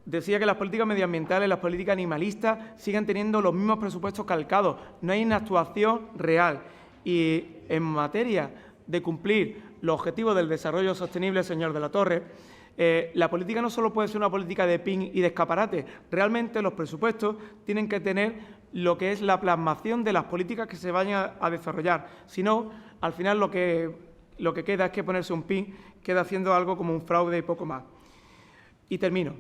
Decía que las políticas medioambientales, las políticas animalistas siguen teniendo los mismos presupuestos calcados. No hay una actuación real. Y en materia de cumplir los objetivos del desarrollo sostenible, señor de la Torre, la política no solo puede ser una política de pin y de escaparate. Realmente los presupuestos tienen que tener lo que es la plasmación de las políticas que se vayan a desarrollar. Si no, al final lo que queda es que ponerse un pin, queda haciendo algo como un fraude y poco más. Y termino.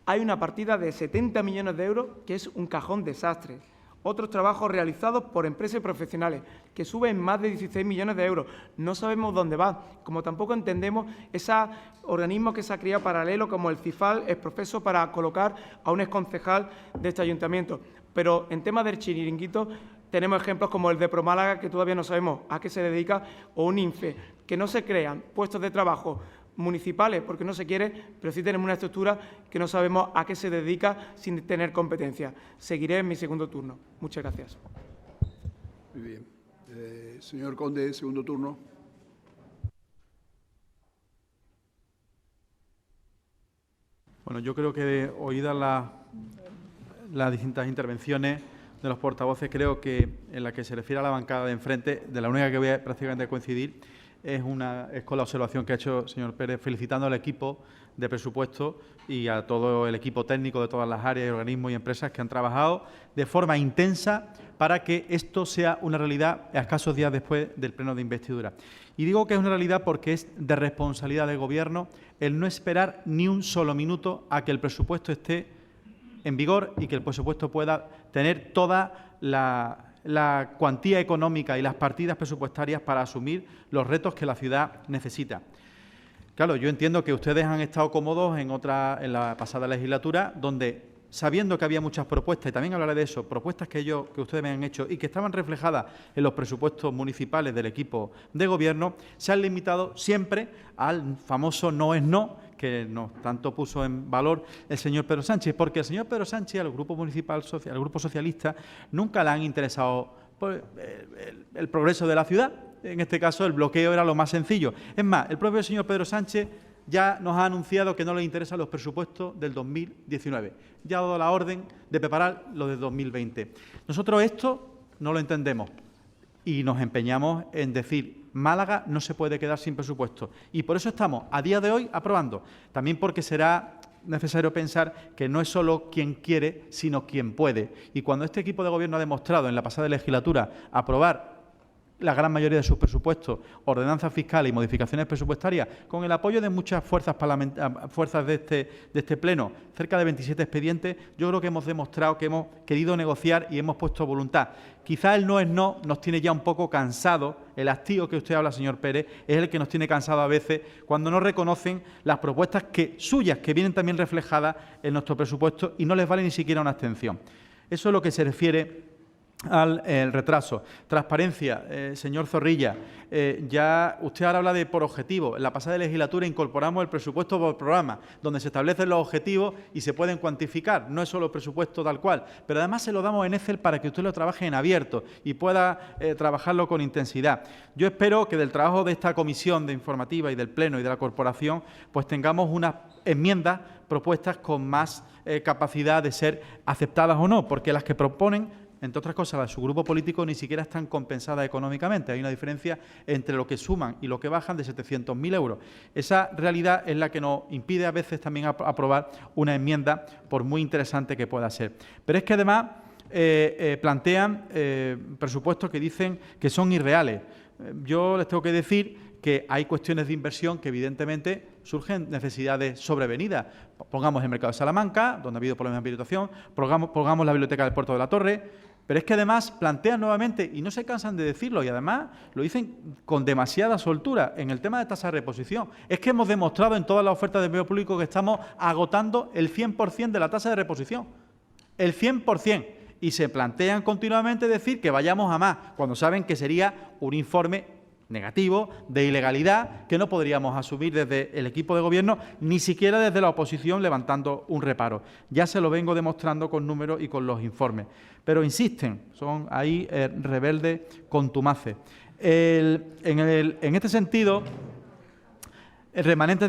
Hay una partida de 70 millones de euros que es un cajón desastre. Otros trabajos realizados por empresas y profesionales, que suben más de 16 millones de euros. No sabemos dónde va, como tampoco entendemos ese organismo que se ha creado paralelo como el CIFAL, exprofeso, para colocar a un exconcejal de este ayuntamiento. Pero en temas del chiringuito tenemos ejemplos como el de Promálaga, que todavía no sabemos a qué se dedica, o un INFE, que no se crean puestos de trabajo municipales porque no se quiere, pero sí tenemos una estructura que no sabemos a qué se dedica sin tener competencia. Seguiré en mi segundo turno. Muchas gracias. Muy bien. Señor Conde, segundo turno. Bueno, yo creo que oídas las distintas intervenciones de los portavoces, creo que en la que se refiere a la bancada de enfrente, de la única que voy a prácticamente coincidir, es con la observación que ha hecho el señor Pérez, felicitando al equipo de presupuesto y a todo el equipo técnico de todas las áreas, organismos y empresas que han trabajado de forma intensa para que esto sea una realidad a escasos días después del pleno de investidura. Y digo que es una realidad porque es de responsabilidad del Gobierno el no esperar ni un solo minuto a que el presupuesto esté en vigor y que el presupuesto pueda tener toda la cuantía económica y las partidas presupuestarias para asumir los retos que la ciudad necesita. Claro, yo entiendo que ustedes han estado cómodos en la pasada legislatura, donde, sabiendo que había muchas propuestas, y también hablaré de eso, propuestas que ustedes me han hecho y que estaban reflejadas en los presupuestos municipales del equipo de Gobierno, se han limitado siempre al famoso no es no, que tanto puso en valor el señor Pedro Sánchez, porque el señor Pedro Sánchez, al Grupo Municipal, al Grupo Socialista, nunca le han interesado el progreso de la ciudad. En este caso, el bloqueo era lo más sencillo. Es más, el propio señor Pedro Sánchez ya nos ha anunciado que no le interesan los presupuestos del 2019. Ya ha dado la orden de preparar los de 2020. Nosotros esto no lo entendemos y nos empeñamos en decir Málaga no se puede quedar sin presupuesto. Y por eso estamos, a día de hoy, aprobando. También porque será necesario pensar que no es solo quien quiere, sino quien puede. Y cuando este equipo de Gobierno ha demostrado en la pasada legislatura aprobar la gran mayoría de sus presupuestos, ordenanzas fiscales y modificaciones presupuestarias, con el apoyo de muchas fuerzas de este Pleno, cerca de 27 expedientes, yo creo que hemos demostrado que hemos querido negociar y hemos puesto voluntad. Quizá el no es no nos tiene ya un poco cansado, el hastío que usted habla, señor Pérez, es el que nos tiene cansado a veces cuando no reconocen las propuestas suyas, que vienen también reflejadas en nuestro presupuesto y no les vale ni siquiera una abstención. Eso es lo que se refiere al retraso. Transparencia, señor Zorrilla, ya usted ahora habla de por objetivo. En la pasada legislatura incorporamos el presupuesto por programa, donde se establecen los objetivos y se pueden cuantificar. No es solo el presupuesto tal cual, pero además se lo damos en Excel para que usted lo trabaje en abierto y pueda trabajarlo con intensidad. Yo espero que del trabajo de esta comisión de informativa y del Pleno y de la Corporación, pues tengamos unas enmiendas propuestas con más capacidad de ser aceptadas o no, porque las que proponen, entre otras cosas, su grupo político ni siquiera están compensadas económicamente. Hay una diferencia entre lo que suman y lo que bajan de 700.000 euros. Esa realidad es la que nos impide a veces también aprobar una enmienda, por muy interesante que pueda ser. Pero es que además plantean presupuestos que dicen que son irreales. Yo les tengo que decir que hay cuestiones de inversión que evidentemente surgen necesidades sobrevenidas. Pongamos el mercado de Salamanca, donde ha habido problemas de habilitación, pongamos la biblioteca del Puerto de la Torre, pero es que además plantean nuevamente, y no se cansan de decirlo, y además lo dicen con demasiada soltura, en el tema de tasa de reposición. Es que hemos demostrado en todas las ofertas de empleo público que estamos agotando el 100% de la tasa de reposición. El 100%. Y se plantean continuamente decir que vayamos a más, cuando saben que sería un informe negativo, de ilegalidad, que no podríamos asumir desde el equipo de Gobierno, ni siquiera desde la oposición levantando un reparo. Ya se lo vengo demostrando con números y con los informes. Pero insisten, son ahí rebeldes contumaces. En este sentido, remanentes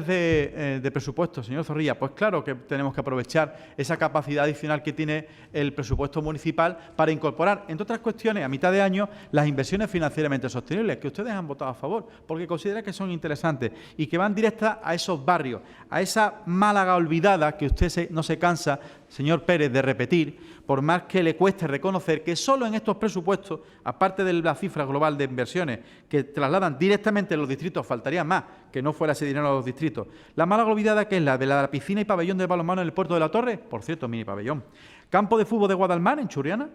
de presupuesto, señor Zorrilla, pues claro que tenemos que aprovechar esa capacidad adicional que tiene el presupuesto municipal para incorporar, entre otras cuestiones, a mitad de año, las inversiones financieramente sostenibles, que ustedes han votado a favor, porque consideran que son interesantes y que van directas a esos barrios, a esa Málaga olvidada que usted no se cansa, señor Pérez, de repetir, por más que le cueste reconocer que solo en estos presupuestos, aparte de la cifra global de inversiones que trasladan directamente a los distritos, faltaría más que no fuera ese dinero a los distritos. La Málaga olvidada, que es la de la piscina y pabellón de balonmano en el Puerto de la Torre, por cierto, mini pabellón. Campo de fútbol de Guadalmar, en Churriana.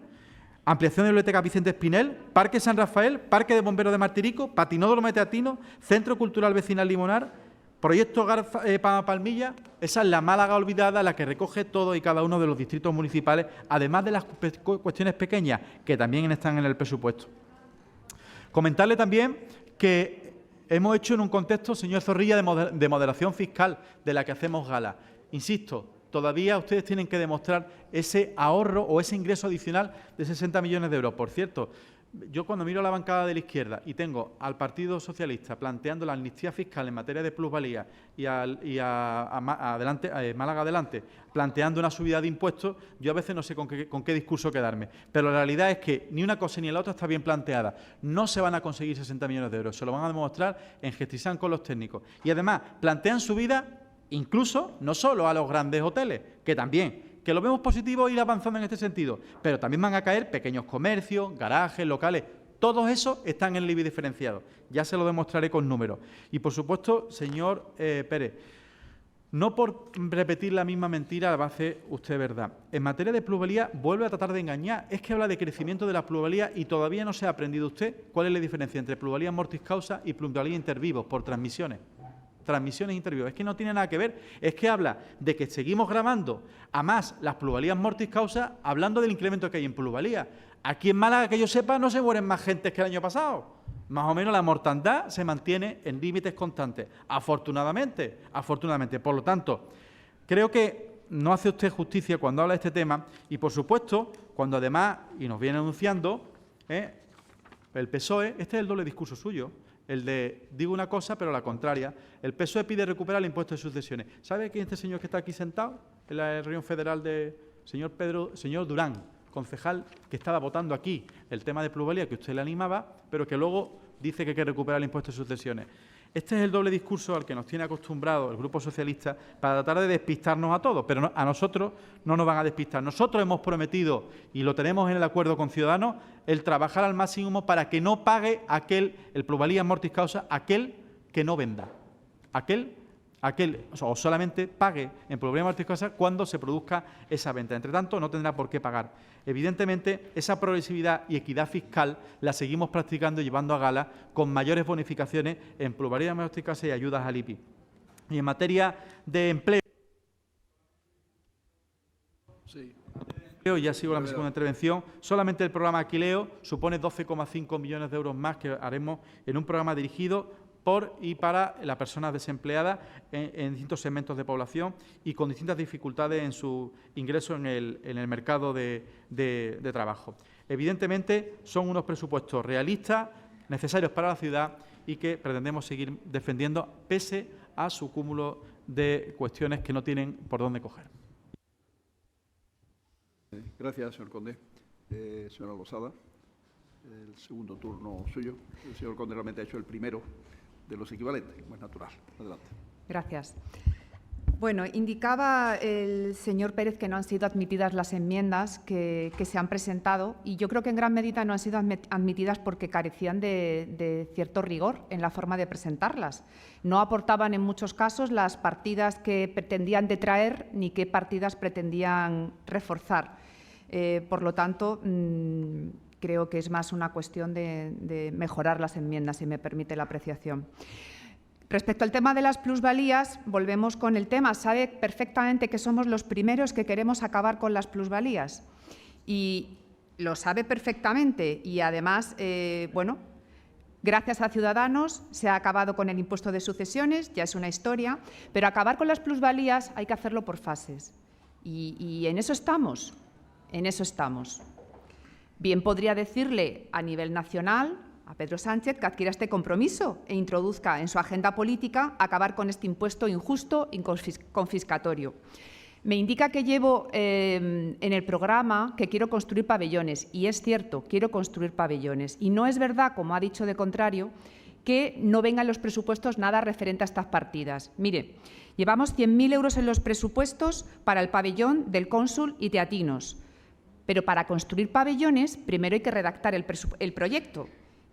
Ampliación de Biblioteca Vicente Espinel, Parque San Rafael, Parque de Bomberos de Martirico, Patinódromo Teatino, Centro Cultural Vecinal Limonar, Proyecto Palmilla. Esa es la Málaga olvidada, la que recoge todo y cada uno de los distritos municipales, además de las cuestiones pequeñas que también están en el presupuesto. Comentarle también que hemos hecho en un contexto, señor Zorrilla, de moderación fiscal, de la que hacemos gala. Insisto, todavía ustedes tienen que demostrar ese ahorro o ese ingreso adicional de 60 millones de euros. Por cierto, yo cuando miro a la bancada de la izquierda y tengo al Partido Socialista planteando la amnistía fiscal en materia de plusvalía y a Málaga Adelante planteando una subida de impuestos, yo a veces no sé con qué discurso quedarme. Pero la realidad es que ni una cosa ni la otra está bien planteada. No se van a conseguir 60 millones de euros, se lo van a demostrar en Gestisán con los técnicos. Y además plantean subida incluso no solo a los grandes hoteles, que también, que lo vemos positivo ir avanzando en este sentido, pero también van a caer pequeños comercios, garajes, locales. Todos esos están en el IBI diferenciado. Ya se lo demostraré con números. Y, por supuesto, señor Pérez, no por repetir la misma mentira va a hacer usted verdad. En materia de plusvalía vuelve a tratar de engañar. Es que habla de crecimiento de la plusvalía y todavía no se ha aprendido usted cuál es la diferencia entre plusvalía mortis causa y plusvalía intervivos por transmisiones. Transmisiones intervivos. Es que no tiene nada que ver. Es que habla de que seguimos grabando a más las plusvalías mortis causa, hablando del incremento que hay en plusvalía. Aquí en Málaga, que yo sepa, no se mueren más gentes que el año pasado. Más o menos la mortandad se mantiene en límites constantes. Afortunadamente. Por lo tanto, creo que no hace usted justicia cuando habla de este tema y, por supuesto, cuando además, y nos viene anunciando, el PSOE, este es el doble discurso suyo, el de digo una cosa pero la contraria. El PSOE pide recuperar el impuesto de sucesiones. ¿Sabe quién es este señor que está aquí sentado en la reunión federal de señor Durán, concejal que estaba votando aquí el tema de plusvalía, que usted le animaba, pero que luego dice que hay que recuperar el impuesto de sucesiones. Este es el doble discurso al que nos tiene acostumbrado el Grupo Socialista para tratar de despistarnos a todos, pero a nosotros no nos van a despistar. Nosotros hemos prometido, y lo tenemos en el acuerdo con Ciudadanos, el trabajar al máximo para que no pague el plusvalía mortis causa, aquel que no venda, o solamente pague en plusvalía mortis causa cuando se produzca esa venta. Entre tanto, no tendrá por qué pagar. Evidentemente, esa progresividad y equidad fiscal la seguimos practicando y llevando a gala con mayores bonificaciones en plusvalía mortis causa y ayudas al IPI. Y en materia de empleo, ya sigo la segunda intervención, solamente el programa Aquileo supone 12,5 millones de euros más que haremos en un programa dirigido por y para las personas desempleadas en distintos segmentos de población y con distintas dificultades en su ingreso en el mercado de trabajo. Evidentemente, son unos presupuestos realistas, necesarios para la ciudad y que pretendemos seguir defendiendo pese a su cúmulo de cuestiones que no tienen por dónde coger. Gracias, señor Conde. Señora Losada, el segundo turno suyo. El señor Conde realmente ha hecho el primero de los equivalentes, como es natural. Adelante. Gracias. Bueno, indicaba el señor Pérez que no han sido admitidas las enmiendas que se han presentado y yo creo que en gran medida no han sido admitidas porque carecían de cierto rigor en la forma de presentarlas. No aportaban en muchos casos las partidas que pretendían detraer ni qué partidas pretendían reforzar. Por lo tanto, creo que es más una cuestión de mejorar las enmiendas, si me permite la apreciación. Respecto al tema de las plusvalías, volvemos con el tema. Sabe perfectamente que somos los primeros que queremos acabar con las plusvalías y lo sabe perfectamente y además, bueno, gracias a Ciudadanos se ha acabado con el impuesto de sucesiones, ya es una historia, pero acabar con las plusvalías hay que hacerlo por fases y en eso estamos, Bien podría decirle a nivel nacional a Pedro Sánchez que adquiera este compromiso e introduzca en su agenda política acabar con este impuesto injusto y confiscatorio. Me indica que llevo en el programa que quiero construir pabellones y es cierto, quiero construir pabellones y no es verdad, como ha dicho de contrario, que no vengan los presupuestos nada referente a estas partidas. Mire, llevamos 100.000 euros en los presupuestos para el pabellón del Cónsul y Teatinos, pero para construir pabellones primero hay que redactar el proyecto.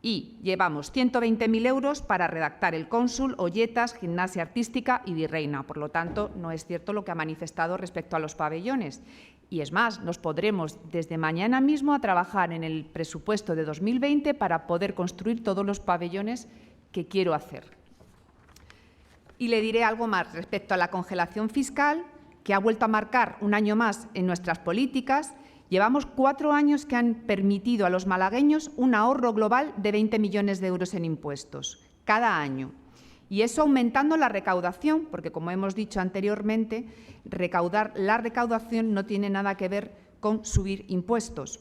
Y llevamos 120.000 euros para redactar el Cónsul, Olletas, Gimnasia Artística y Virreina. Por lo tanto, no es cierto lo que ha manifestado respecto a los pabellones. Y es más, nos podremos desde mañana mismo a trabajar en el presupuesto de 2020 para poder construir todos los pabellones que quiero hacer. Y le diré algo más respecto a la congelación fiscal, que ha vuelto a marcar un año más en nuestras políticas. Llevamos 4 años que han permitido a los malagueños un ahorro global de 20 millones de euros en impuestos, cada año. Y eso aumentando la recaudación, porque como hemos dicho anteriormente, la recaudación no tiene nada que ver con subir impuestos.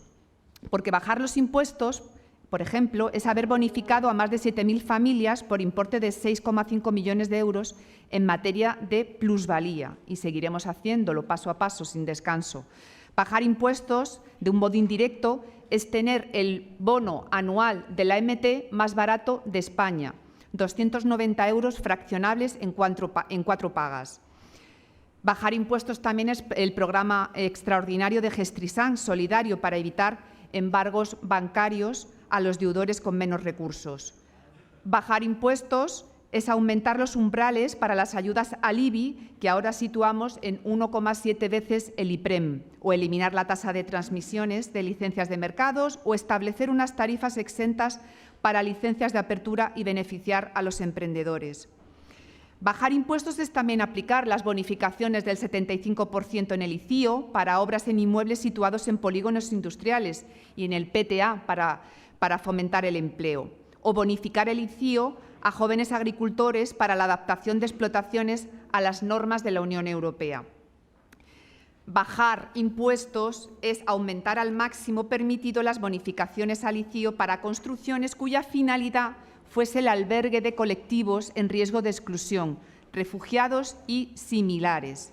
Porque bajar los impuestos, por ejemplo, es haber bonificado a más de 7.000 familias por importe de 6,5 millones de euros en materia de plusvalía. Y seguiremos haciéndolo paso a paso, sin descanso. Bajar impuestos de un modo indirecto es tener el bono anual de la MT más barato de España, 290 euros fraccionables en 4 pagas. Bajar impuestos también es el programa extraordinario de Gestrisán solidario para evitar embargos bancarios a los deudores con menos recursos. Bajar impuestos es aumentar los umbrales para las ayudas al IBI, que ahora situamos en 1,7 veces el IPREM, o eliminar la tasa de transmisiones de licencias de mercados o establecer unas tarifas exentas para licencias de apertura y beneficiar a los emprendedores. Bajar impuestos es también aplicar las bonificaciones del 75% en el ICIO para obras en inmuebles situados en polígonos industriales y en el PTA para fomentar el empleo, o bonificar el ICIO a jóvenes agricultores para la adaptación de explotaciones a las normas de la Unión Europea. Bajar impuestos es aumentar al máximo permitido las bonificaciones al ICIO para construcciones cuya finalidad fuese el albergue de colectivos en riesgo de exclusión, refugiados y similares.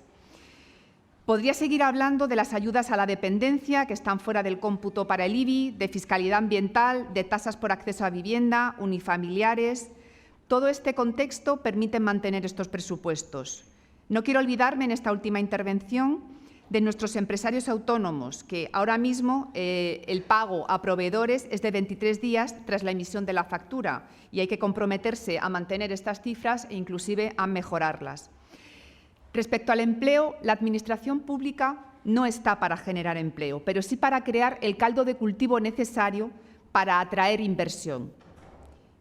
Podría seguir hablando de las ayudas a la dependencia, que están fuera del cómputo para el IBI, de fiscalidad ambiental, de tasas por acceso a vivienda, unifamiliares. Todo este contexto permite mantener estos presupuestos. No quiero olvidarme en esta última intervención de nuestros empresarios autónomos, que ahora mismo el pago a proveedores es de 23 días tras la emisión de la factura y hay que comprometerse a mantener estas cifras e inclusive a mejorarlas. Respecto al empleo, la Administración pública no está para generar empleo, pero sí para crear el caldo de cultivo necesario para atraer inversión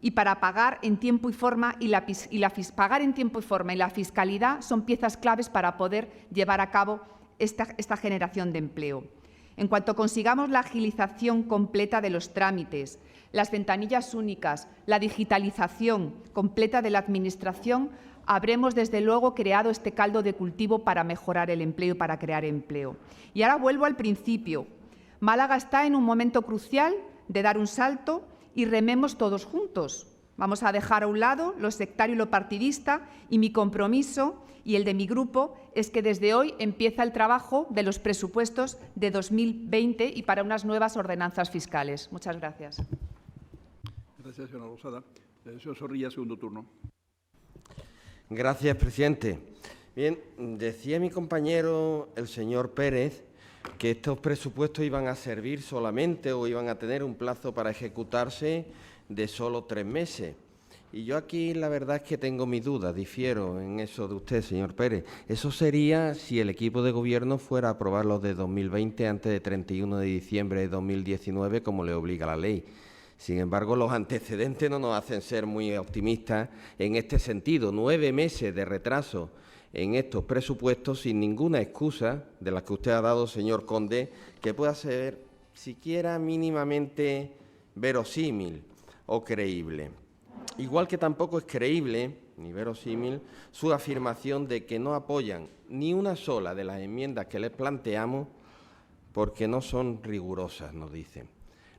y para pagar en tiempo y forma, pagar en tiempo y forma y la fiscalidad son piezas claves para poder llevar a cabo esta generación de empleo. En cuanto consigamos la agilización completa de los trámites, las ventanillas únicas, la digitalización completa de la Administración, habremos, desde luego, creado este caldo de cultivo para mejorar el empleo y para crear empleo. Y ahora vuelvo al principio. Málaga está en un momento crucial de dar un salto y rememos todos juntos. Vamos a dejar a un lado lo sectario y lo partidista, y mi compromiso y el de mi grupo es que desde hoy empieza el trabajo de los presupuestos de 2020 y para unas nuevas ordenanzas fiscales. Muchas gracias. Gracias, señora Losada. Señor Zorrilla, segundo turno. Gracias, presidente. Bien, decía mi compañero, el señor Pérez, que estos presupuestos iban a servir solamente o iban a tener un plazo para ejecutarse de solo 3 meses. Y yo aquí la verdad es que tengo mis dudas, difiero en eso de usted, señor Pérez. Eso sería si el equipo de gobierno fuera a aprobar los de 2020 antes de 31 de diciembre de 2019, como le obliga la ley. Sin embargo, los antecedentes no nos hacen ser muy optimistas en este sentido. 9 meses de retraso en estos presupuestos sin ninguna excusa de las que usted ha dado, señor Conde, que pueda ser siquiera mínimamente verosímil o creíble. Igual que tampoco es creíble ni verosímil su afirmación de que no apoyan ni una sola de las enmiendas que les planteamos porque no son rigurosas, nos dicen.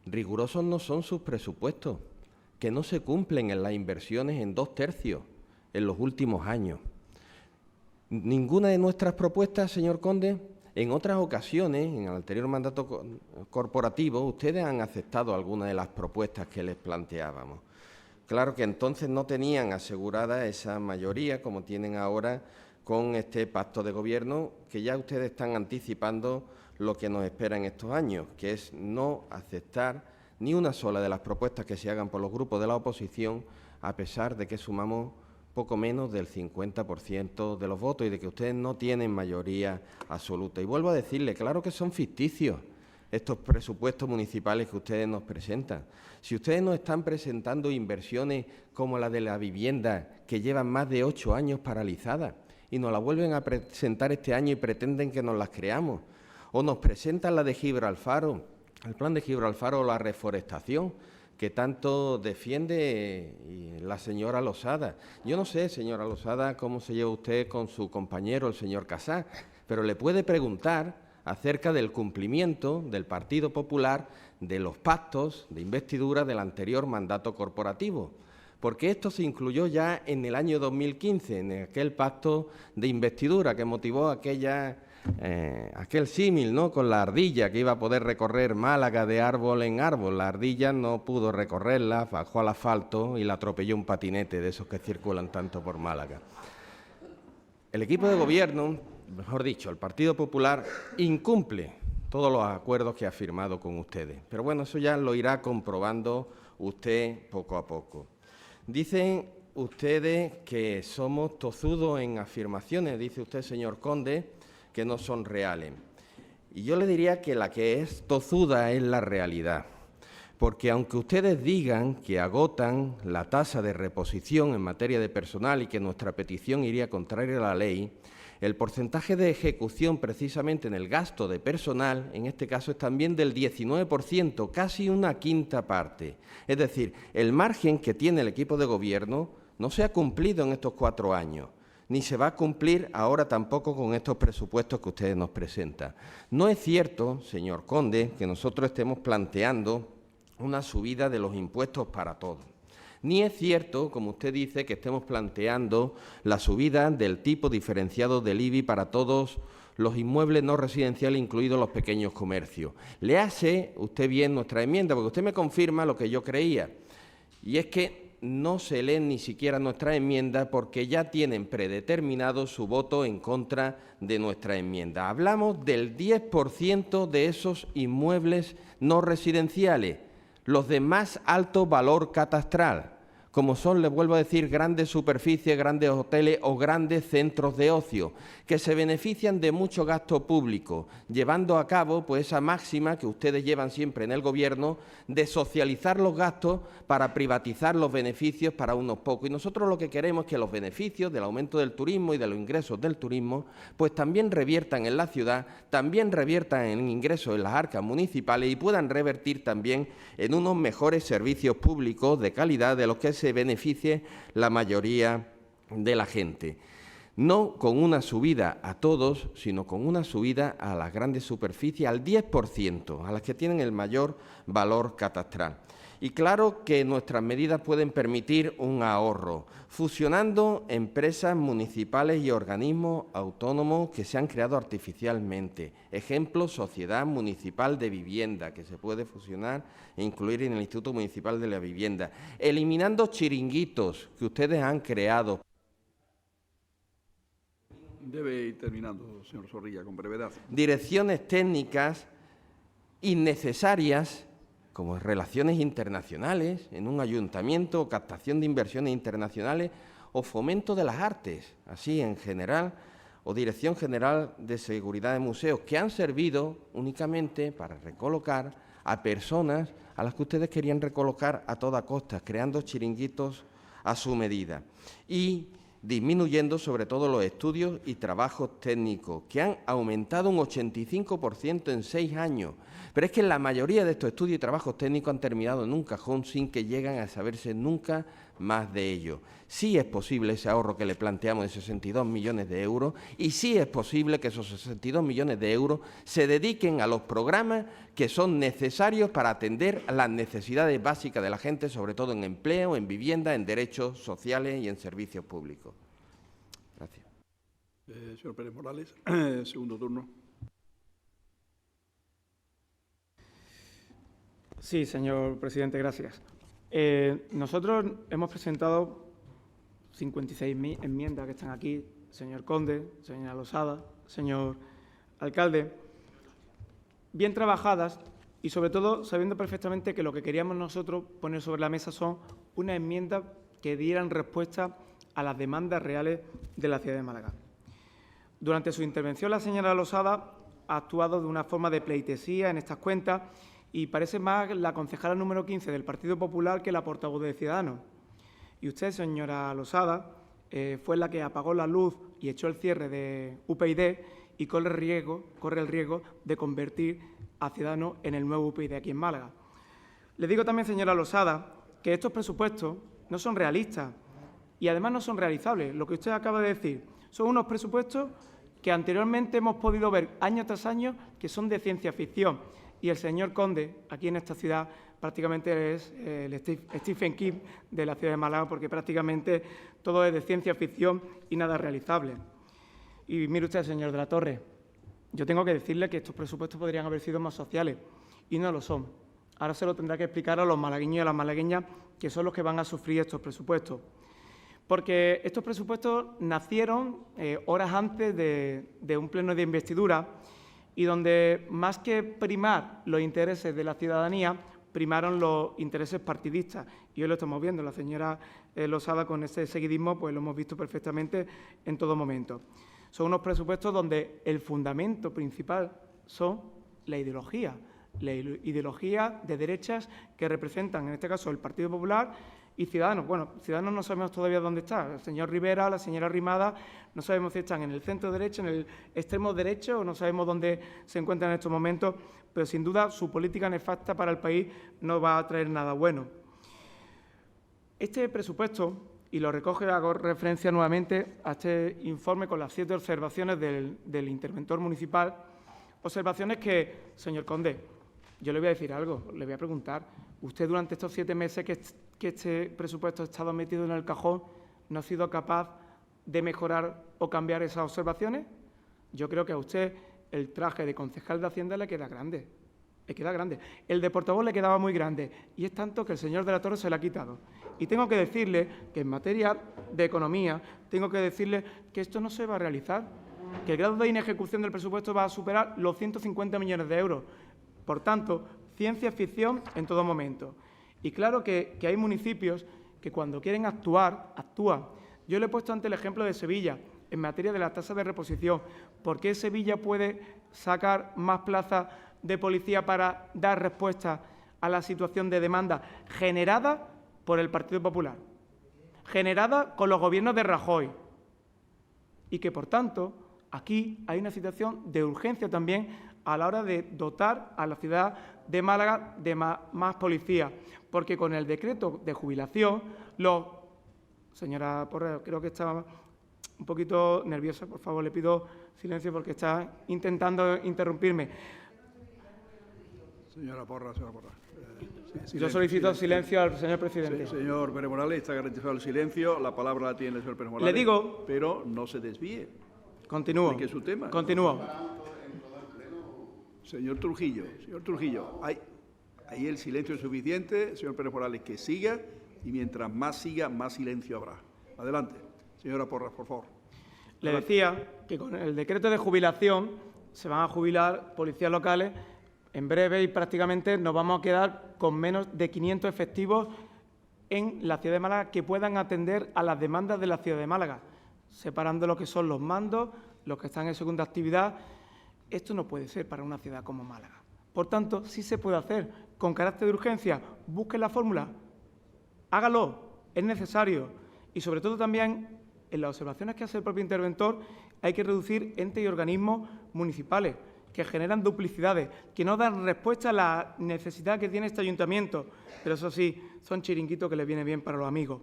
Rigurosos no son sus presupuestos, que no se cumplen en las inversiones en 2/3 en los últimos años. Ninguna de nuestras propuestas, señor Conde, en otras ocasiones, en el anterior mandato corporativo, ustedes han aceptado algunas de las propuestas que les planteábamos. Claro que entonces no tenían asegurada esa mayoría como tienen ahora con este pacto de gobierno, que ya ustedes están anticipando lo que nos espera en estos años, que es no aceptar ni una sola de las propuestas que se hagan por los grupos de la oposición, a pesar de que sumamos poco menos del 50% de los votos y de que ustedes no tienen mayoría absoluta. Y vuelvo a decirle, claro que son ficticios estos presupuestos municipales que ustedes nos presentan. Si ustedes nos están presentando inversiones como la de la vivienda, que llevan más de 8 años paralizadas, y nos la vuelven a presentar este año y pretenden que nos las creamos, o nos presentan la de Gibralfaro, el plan de Gibralfaro o la reforestación, que tanto defiende la señora Losada. Yo no sé, señora Losada, cómo se lleva usted con su compañero, el señor Casá, pero le puede preguntar acerca del cumplimiento del Partido Popular de los pactos de investidura del anterior mandato corporativo, porque esto se incluyó ya en el año 2015, en aquel pacto de investidura que motivó aquel símil, ¿no?, con la ardilla que iba a poder recorrer Málaga de árbol en árbol. La ardilla no pudo recorrerla, bajó al asfalto y la atropelló un patinete de esos que circulan tanto por Málaga. El equipo de gobierno, mejor dicho, el Partido Popular, incumple todos los acuerdos que ha firmado con ustedes. Pero bueno, eso ya lo irá comprobando usted poco a poco. Dicen ustedes que somos tozudos en afirmaciones, dice usted, señor Conde, que no son reales. Y yo le diría que la que es tozuda es la realidad, porque aunque ustedes digan que agotan la tasa de reposición en materia de personal y que nuestra petición iría contraria a la ley, el porcentaje de ejecución precisamente en el gasto de personal, en este caso, es también del 19%, casi una quinta parte. Es decir, el margen que tiene el equipo de gobierno no se ha cumplido en estos 4 años, ni se va a cumplir ahora tampoco con estos presupuestos que ustedes nos presentan. No es cierto, señor Conde, que nosotros estemos planteando una subida de los impuestos para todos. Ni es cierto, como usted dice, que estemos planteando la subida del tipo diferenciado del IBI para todos los inmuebles no residenciales, incluidos los pequeños comercios. Léase usted bien nuestra enmienda, porque usted me confirma lo que yo creía, y es que no se leen ni siquiera nuestra enmienda porque ya tienen predeterminado su voto en contra de nuestra enmienda. Hablamos del 10% de esos inmuebles no residenciales, los de más alto valor catastral, como son, les vuelvo a decir, grandes superficies, grandes hoteles o grandes centros de ocio, que se benefician de mucho gasto público, llevando a cabo pues esa máxima que ustedes llevan siempre en el Gobierno de socializar los gastos para privatizar los beneficios para unos pocos. Y nosotros lo que queremos es que los beneficios del aumento del turismo y de los ingresos del turismo pues también reviertan en la ciudad, también reviertan en ingresos en las arcas municipales y puedan revertir también en unos mejores servicios públicos de calidad de los que se beneficie la mayoría de la gente. No con una subida a todos, sino con una subida a las grandes superficies, al 10%, a las que tienen el mayor valor catastral. Y claro que nuestras medidas pueden permitir un ahorro, fusionando empresas municipales y organismos autónomos que se han creado artificialmente. Ejemplo, Sociedad Municipal de Vivienda, que se puede fusionar e incluir en el Instituto Municipal de la Vivienda. Eliminando chiringuitos que ustedes han creado. Debe ir terminando, señor Zorrilla, con brevedad. Direcciones técnicas innecesarias, como relaciones internacionales en un ayuntamiento, o captación de inversiones internacionales, o fomento de las artes, así en general, o Dirección General de Seguridad de Museos, que han servido únicamente para recolocar a personas a las que ustedes querían recolocar a toda costa, creando chiringuitos a su medida. Y disminuyendo sobre todo los estudios y trabajos técnicos, que han aumentado un 85% en 6 años. Pero es que la mayoría de estos estudios y trabajos técnicos han terminado en un cajón sin que lleguen a saberse nunca más de ellos. Sí es posible ese ahorro que le planteamos de 62 millones de euros y sí es posible que esos 62 millones de euros se dediquen a los programas que son necesarios para atender a las necesidades básicas de la gente, sobre todo en empleo, en vivienda, en derechos sociales y en servicios públicos. Gracias. Señor Pérez Morales, segundo turno. Sí, señor presidente, gracias. Nosotros hemos presentado 56 enmiendas que están aquí, señor Conde, señora Losada, señor alcalde, bien trabajadas y, sobre todo, sabiendo perfectamente que lo que queríamos nosotros poner sobre la mesa son unas enmiendas que dieran respuesta a las demandas reales de la ciudad de Málaga. Durante su intervención, la señora Losada ha actuado de una forma de pleitesía en estas cuentas y parece más la concejala número 15 del Partido Popular que la portavoz de Ciudadanos. Y usted, señora Losada, fue la que apagó la luz y echó el cierre de UPyD y corre el riesgo de convertir a Ciudadanos en el nuevo UPyD aquí en Málaga. Le digo también, señora Losada, que estos presupuestos no son realistas y además no son realizables. Lo que usted acaba de decir son unos presupuestos que anteriormente hemos podido ver año tras año que son de ciencia ficción. Y el señor Conde, aquí en esta ciudad, prácticamente es el Stephen King de la ciudad de Málaga, porque prácticamente todo es de ciencia ficción y nada realizable. Y mire usted, señor de la Torre, yo tengo que decirle que estos presupuestos podrían haber sido más sociales, y no lo son. Ahora se lo tendrá que explicar a los malagueños y a las malagueñas, que son los que van a sufrir estos presupuestos. Porque estos presupuestos nacieron horas antes de un pleno de investidura, y donde, más que primar los intereses de la ciudadanía, primaron los intereses partidistas. Y hoy lo estamos viendo, la señora Losada con ese seguidismo, pues lo hemos visto perfectamente en todo momento. Son unos presupuestos donde el fundamento principal son la ideología de derechas que representan, en este caso, el Partido Popular y Ciudadanos. Bueno, Ciudadanos no sabemos todavía dónde está. El señor Rivera, la señora Rimada, no sabemos si están en el centro derecho, en el extremo derecho, o no sabemos dónde se encuentran en estos momentos, pero sin duda su política nefasta para el país no va a traer nada bueno. Este presupuesto, y lo recoge, hago referencia nuevamente a este informe con las 7 observaciones del interventor municipal, observaciones que, señor Conde, yo le voy a decir algo, le voy a preguntar, ¿usted durante estos 7 meses que este presupuesto ha estado metido en el cajón no ha sido capaz de mejorar o cambiar esas observaciones? Yo creo que a usted el traje de concejal de Hacienda le queda grande. Le queda grande. El de portavoz le quedaba muy grande y es tanto que el señor de la Torre se lo ha quitado. Y tengo que decirle que en materia de economía, tengo que decirle que esto no se va a realizar, que el grado de inejecución del presupuesto va a superar los 150 millones de euros. Por tanto, ciencia ficción en todo momento. Y claro que hay municipios que cuando quieren actuar, actúan. Yo le he puesto ante el ejemplo de Sevilla, en materia de la tasa de reposición. ¿Por qué Sevilla puede sacar más plazas de policía para dar respuesta a la situación de demanda generada por el Partido Popular, generada con los gobiernos de Rajoy? Y que, por tanto, aquí hay una situación de urgencia también a la hora de dotar a la ciudad de Málaga de más policía, porque con el decreto de jubilación, señora Porras, creo que está un poquito nerviosa, por favor, le pido silencio porque está intentando interrumpirme. Señora Porras. Yo solicito silencio al señor presidente. Señor Pérez Morales, está garantizado el silencio. La palabra la tiene el señor Pérez Morales. Le digo... Pero no se desvíe. Continúo. Explique su tema. Continúo. Señor Trujillo, ahí el silencio es suficiente. Señor Pérez Morales, que siga, y mientras más siga, más silencio habrá. Adelante. Señora Porras, por favor. Le decía que con el decreto de jubilación se van a jubilar policías locales en breve y prácticamente nos vamos a quedar con menos de 500 efectivos en la ciudad de Málaga que puedan atender a las demandas de la ciudad de Málaga, separando lo que son los mandos, los que están en segunda actividad. Esto no puede ser para una ciudad como Málaga. Por tanto, sí se puede hacer con carácter de urgencia. Busque la fórmula, hágalo, es necesario. Y sobre todo también, en las observaciones que hace el propio interventor, hay que reducir entes y organismos municipales que generan duplicidades, que no dan respuesta a la necesidad que tiene este ayuntamiento. Pero eso sí, son chiringuitos que les viene bien para los amigos.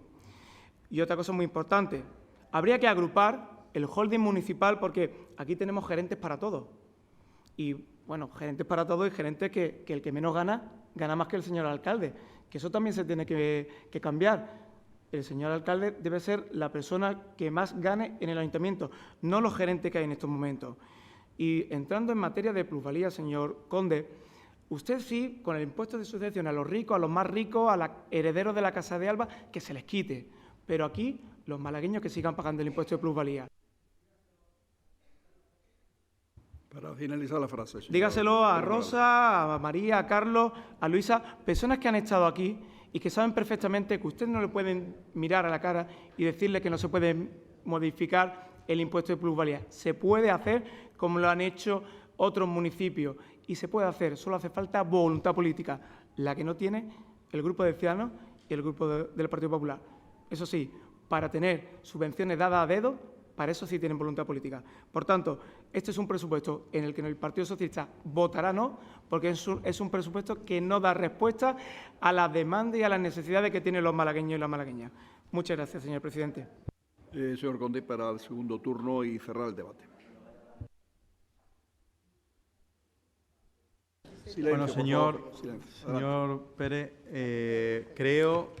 Y otra cosa muy importante, habría que agrupar el holding municipal porque aquí tenemos gerentes para todo. Y, bueno, gerentes para todo y gerentes que el que menos gana, gana más que el señor alcalde. Que eso también se tiene que cambiar. El señor alcalde debe ser la persona que más gane en el ayuntamiento, no los gerentes que hay en estos momentos. Y entrando en materia de plusvalía, señor Conde, usted sí, con el impuesto de sucesión a los ricos, a los más ricos, a los herederos de la Casa de Alba, que se les quite. Pero aquí, los malagueños que sigan pagando el impuesto de plusvalía. Para finalizar la frase, señor. Dígaselo a Rosa, a María, a Carlos, a Luisa, personas que han estado aquí y que saben perfectamente que usted no le pueden mirar a la cara y decirle que no se puede modificar el impuesto de plusvalía. Se puede hacer como lo han hecho otros municipios y se puede hacer, solo hace falta voluntad política, la que no tiene el Grupo de Ciudadanos y el Grupo del Partido Popular. Eso sí, para tener subvenciones dadas a dedo, para eso sí tienen voluntad política. Por tanto, este es un presupuesto en el que el Partido Socialista votará no, porque es un presupuesto que no da respuesta a las demandas y a las necesidades que tienen los malagueños y las malagueñas. Muchas gracias, señor presidente. Señor Conde, para el segundo turno y cerrar el debate. Silencio, bueno, señor Pérez, creo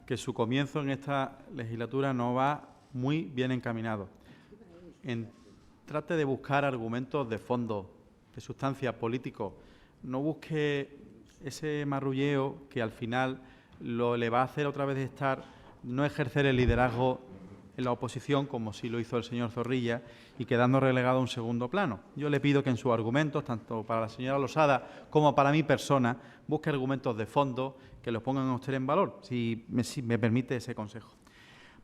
que su comienzo en esta legislatura no va muy bien encaminado. Trate de buscar argumentos de fondo, de sustancia político. No busque ese marrulleo que al final le va a hacer otra vez no ejercer el liderazgo en la oposición, como sí lo hizo el señor Zorrilla, y quedando relegado a un segundo plano. Yo le pido que en sus argumentos, tanto para la señora Losada como para mi persona, busque argumentos de fondo que los pongan a usted en valor, si me permite ese consejo.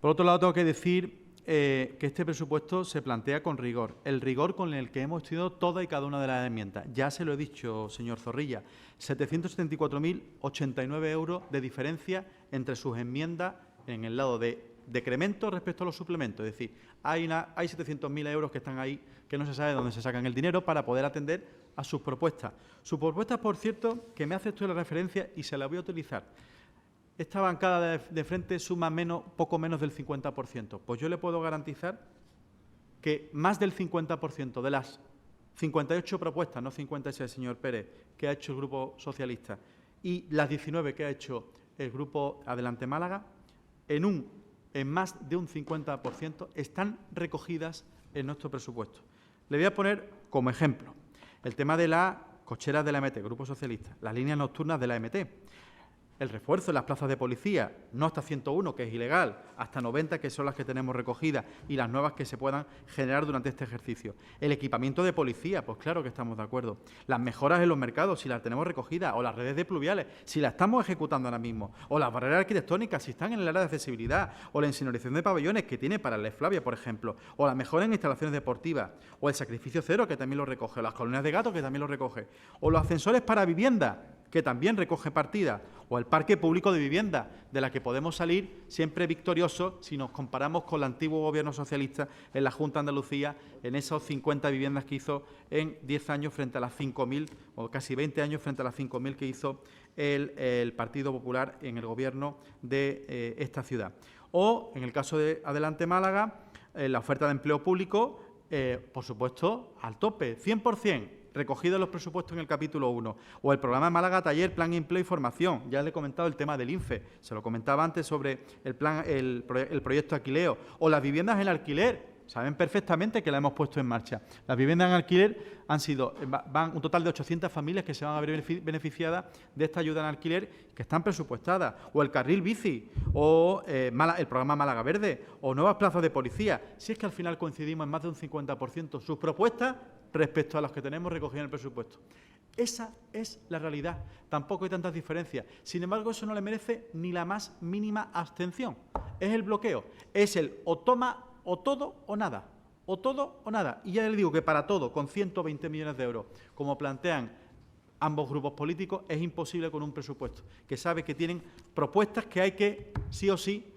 Por otro lado, tengo que decir que este presupuesto se plantea con rigor, el rigor con el que hemos estudiado toda y cada una de las enmiendas. Ya se lo he dicho, señor Zorrilla, 774.089 euros de diferencia entre sus enmiendas en el lado de decremento respecto a los suplementos. Es decir, hay 700.000 euros que están ahí, que no se sabe dónde se sacan el dinero para poder atender a sus propuestas. Sus propuestas, por cierto, que me hace usted la referencia y se la voy a utilizar. Esta bancada de frente suma poco menos del 50%. Pues yo le puedo garantizar que más del 50% de las 58 propuestas, no 56, señor Pérez, que ha hecho el Grupo Socialista y las 19 que ha hecho el Grupo Adelante Málaga, en más de un 50% están recogidas en nuestro presupuesto. Le voy a poner como ejemplo el tema de las cocheras de la MT, Grupo Socialista, las líneas nocturnas de la MT. El refuerzo en las plazas de policía, no hasta 101, que es ilegal, hasta 90, que son las que tenemos recogidas, y las nuevas que se puedan generar durante este ejercicio. El equipamiento de policía, pues claro que estamos de acuerdo. Las mejoras en los mercados, si las tenemos recogidas, o las redes de pluviales, si las estamos ejecutando ahora mismo, o las barreras arquitectónicas, si están en el área de accesibilidad, o la insonorización de pabellones que tiene para la Flavia, por ejemplo, o la mejora en instalaciones deportivas, o el sacrificio cero, que también lo recoge, o las colonias de gatos, que también lo recoge, o los ascensores para vivienda, que también recoge partida, o el parque público de vivienda, de la que podemos salir siempre victoriosos si nos comparamos con el antiguo Gobierno socialista en la Junta de Andalucía, en esas 50 viviendas que hizo en 10 años frente a las 5.000, o casi 20 años frente a las 5.000 que hizo el Partido Popular en el Gobierno de esta ciudad. O, en el caso de Adelante Málaga, la oferta de empleo público, por supuesto, al tope, 100%. Recogido en los presupuestos en el capítulo 1, o el programa Málaga Taller, Plan Empleo y Formación. Ya le he comentado el tema del INFE, se lo comentaba antes sobre el proyecto Aquileo, o las viviendas en alquiler. Saben perfectamente que la hemos puesto en marcha. Las viviendas en alquiler van un total de 800 familias que se van a ver beneficiadas de esta ayuda en alquiler, que están presupuestadas, o el carril bici, o el programa Málaga Verde, o nuevas plazas de policía. Si es que al final coincidimos en más de un 50% sus propuestas respecto a las que tenemos recogidas en el presupuesto. Esa es la realidad. Tampoco hay tantas diferencias. Sin embargo, eso no le merece ni la más mínima abstención. Es el bloqueo. Es el o toma o todo o nada. O todo o nada. Y ya le digo que para todo, con 120 millones de euros, como plantean ambos grupos políticos, es imposible con un presupuesto, que sabe que tienen propuestas que hay que, sí o sí,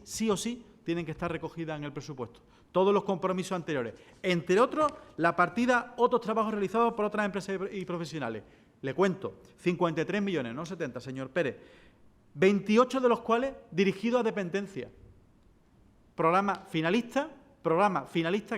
sí o sí, tienen que estar recogidas en el presupuesto. Todos los compromisos anteriores. Entre otros, la partida otros trabajos realizados por otras empresas y profesionales. Le cuento, 53 millones, no 70, señor Pérez. 28 de los cuales dirigidos a dependencia. Programa finalista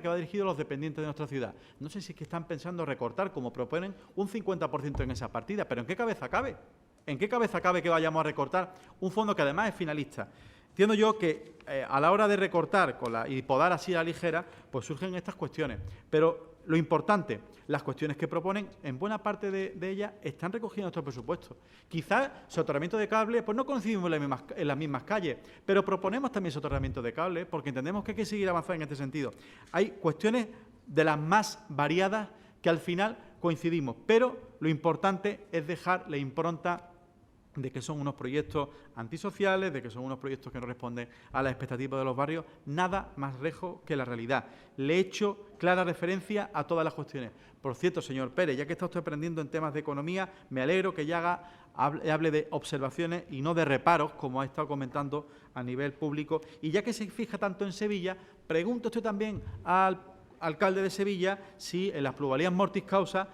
que va dirigido a los dependientes de nuestra ciudad. No sé si es que están pensando recortar, como proponen, un 50% en esa partida, pero ¿en qué cabeza cabe? ¿En qué cabeza cabe que vayamos a recortar un fondo que además es finalista? Entiendo yo que a la hora de recortar y podar así a la ligera, pues surgen estas cuestiones. Pero lo importante, las cuestiones que proponen, en buena parte de ellas están recogidas en nuestro presupuesto. Quizás soterramiento de cable, pues no coincidimos en las mismas calles, pero proponemos también soterramiento de cable porque entendemos que hay que seguir avanzando en este sentido. Hay cuestiones de las más variadas que al final coincidimos, pero lo importante es dejar la impronta de que son unos proyectos antisociales, de que son unos proyectos que no responden a las expectativas de los barrios, nada más lejos que la realidad. Le he hecho clara referencia a todas las cuestiones. Por cierto, señor Pérez, ya que está usted aprendiendo en temas de economía, me alegro que ya hable de observaciones y no de reparos, como ha estado comentando a nivel público. Y ya que se fija tanto en Sevilla, pregunte usted también al alcalde de Sevilla si en las plusvalías mortis causa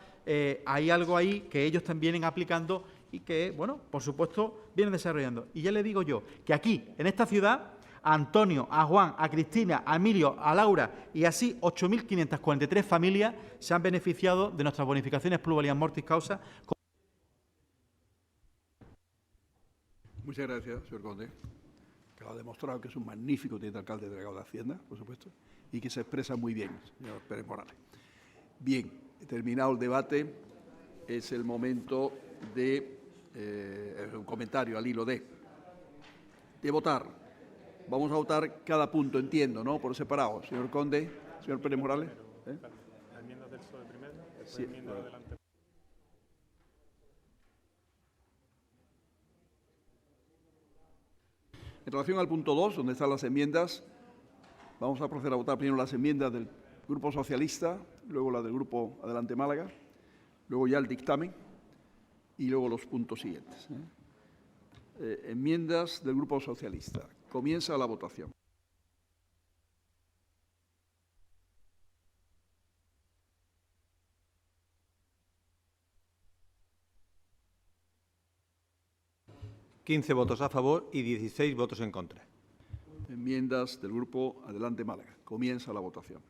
hay algo ahí que ellos también vienen aplicando y que, bueno, por supuesto, vienen desarrollando. Y ya le digo yo que aquí, en esta ciudad, a Antonio, a Juan, a Cristina, a Emilio, a Laura y así 8.543 familias se han beneficiado de nuestras bonificaciones plusvalías mortis causa. Muchas gracias, señor Conde, que ha demostrado que es un magnífico teniente alcalde delegado de Hacienda, por supuesto, y que se expresa muy bien, señor Pérez Morales. Bien, terminado el debate, es el momento de un comentario al hilo de votar. Vamos a votar cada punto, entiendo, ¿no? Por separado. Señor Conde, señor Pérez Morales. La enmienda del PSOE primero, después Sí. enmienda de Adelante. En relación al punto 2, donde están las enmiendas, vamos a proceder a votar primero las enmiendas del Grupo Socialista, luego la del Grupo Adelante Málaga, luego ya el dictamen y luego los puntos siguientes. Enmiendas del Grupo Socialista. Comienza la votación. ...15 votos a favor y 16 votos en contra. Enmiendas del Grupo Adelante Málaga. Comienza la votación.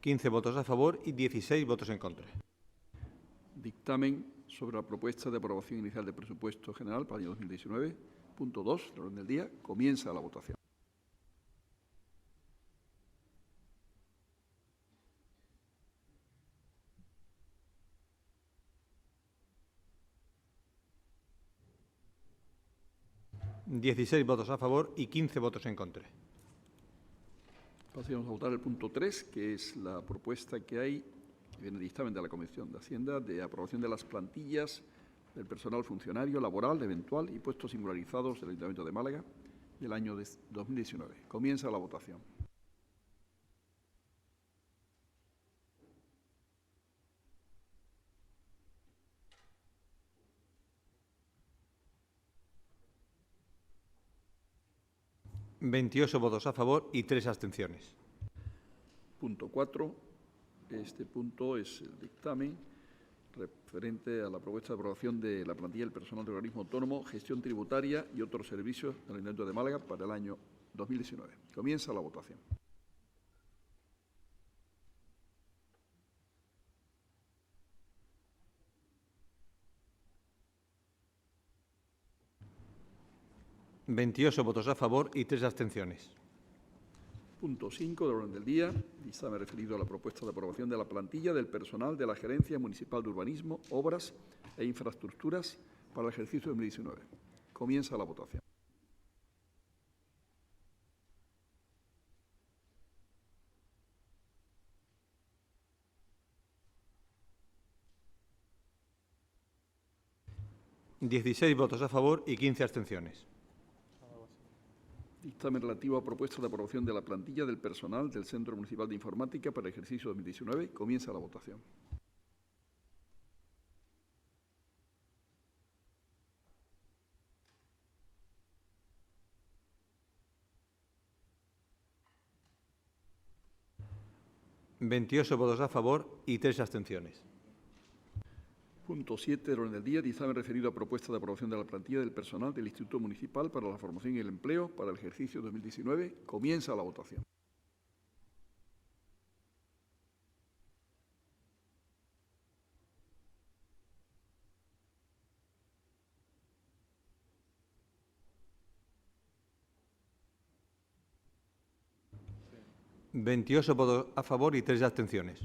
...15 votos a favor y 16 votos en contra. Dictamen sobre la propuesta de aprobación inicial del presupuesto general para el año 2019. Punto 2 del orden del día. Comienza la votación. ...16 votos a favor y 15 votos en contra. Pasemos a votar el punto 3, que es la propuesta que hay, que viene del dictamen de la Comisión de Hacienda, de aprobación de las plantillas del personal funcionario, laboral, eventual y puestos singularizados del Ayuntamiento de Málaga del año 2019. Comienza la votación. ...28 votos a favor y 3 abstenciones. Punto 4. Este punto es el dictamen referente a la propuesta de aprobación de la plantilla del personal del organismo autónomo, gestión tributaria y otros servicios del Ayuntamiento de Málaga para el año 2019. Comienza la votación. ...28 votos a favor y 3 abstenciones. Punto 5 del orden del día. Dictamen referido a la propuesta de aprobación de la plantilla del personal de la Gerencia Municipal de Urbanismo, Obras e Infraestructuras para el ejercicio 2019. Comienza la votación. ...16 votos a favor y 15 abstenciones. Dictamen relativo a propuesta de aprobación de la plantilla del personal del Centro Municipal de Informática para el ejercicio 2019. Comienza la votación. ...28 votos a favor y 3 abstenciones. Punto 7 del orden del día. Dictamen referido a propuesta de aprobación de la plantilla del personal del Instituto Municipal para la Formación y el Empleo para el ejercicio 2019. Comienza la votación. Sí. 28 votos a favor y 3 abstenciones.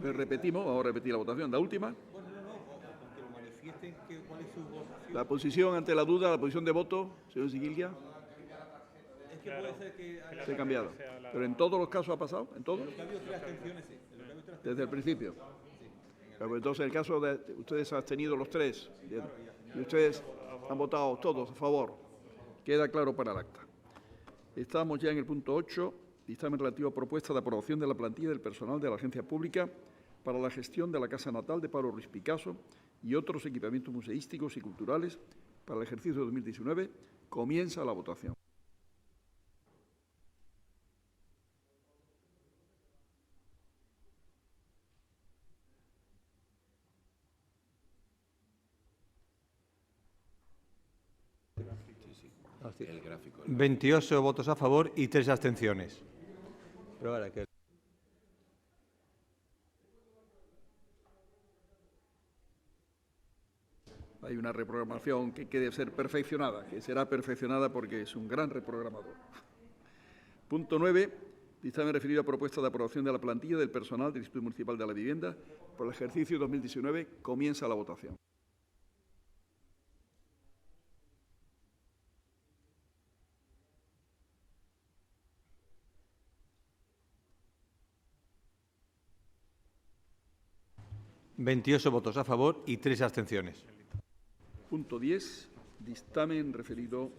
Repetimos, vamos a repetir la votación. La última. La posición ante la duda, la posición de voto, señor Siguilia. Es que puede ser que Se ha cambiado. Pero en todos los casos ha pasado, en todos. Desde el principio. Pero entonces, en el caso de ustedes han abstenido los 3, y ustedes han votado todos a favor. Queda claro para el acta. Estamos ya en el punto 8. Dictamen relativo a propuesta de aprobación de la plantilla del personal de la Agencia Pública para la gestión de la Casa Natal de Pablo Ruiz Picasso y otros equipamientos museísticos y culturales para el ejercicio 2019. Comienza la votación. El gráfico. 28 votos a favor y 3 abstenciones. Pero ahora que... Hay una reprogramación que debe ser perfeccionada, que será perfeccionada porque es un gran reprogramador. Punto 9. Dictamen referido a propuesta de aprobación de la plantilla del personal del Instituto Municipal de la Vivienda por el ejercicio 2019. Comienza la votación. ...28 votos a favor y 3 abstenciones. Punto 10. Dictamen referido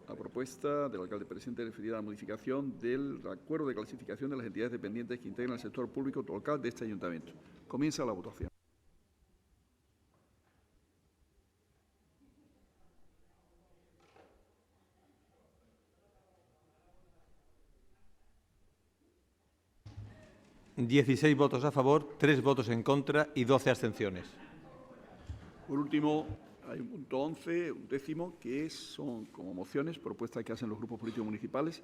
a propuesta del alcalde presidente referida a la modificación del acuerdo de clasificación de las entidades dependientes que integran el sector público local de este ayuntamiento. Comienza la votación. 16 votos a favor, 3 votos en contra y 12 abstenciones. Por último, hay un punto 11, un décimo, que son como mociones, propuestas que hacen los grupos políticos municipales,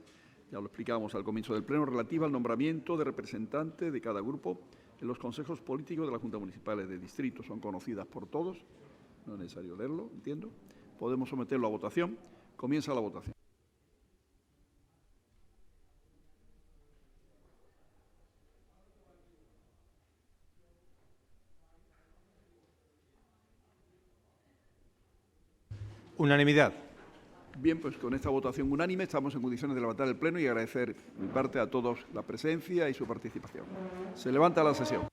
ya lo explicábamos al comienzo del pleno, relativa al nombramiento de representantes de cada grupo en los consejos políticos de las juntas municipales de distrito. Son conocidas por todos, no es necesario leerlo, entiendo. Podemos someterlo a votación. Comienza la votación. Unanimidad. Bien, pues con esta votación unánime estamos en condiciones de levantar el pleno y agradecer de mi parte a todos la presencia y su participación. Se levanta la sesión.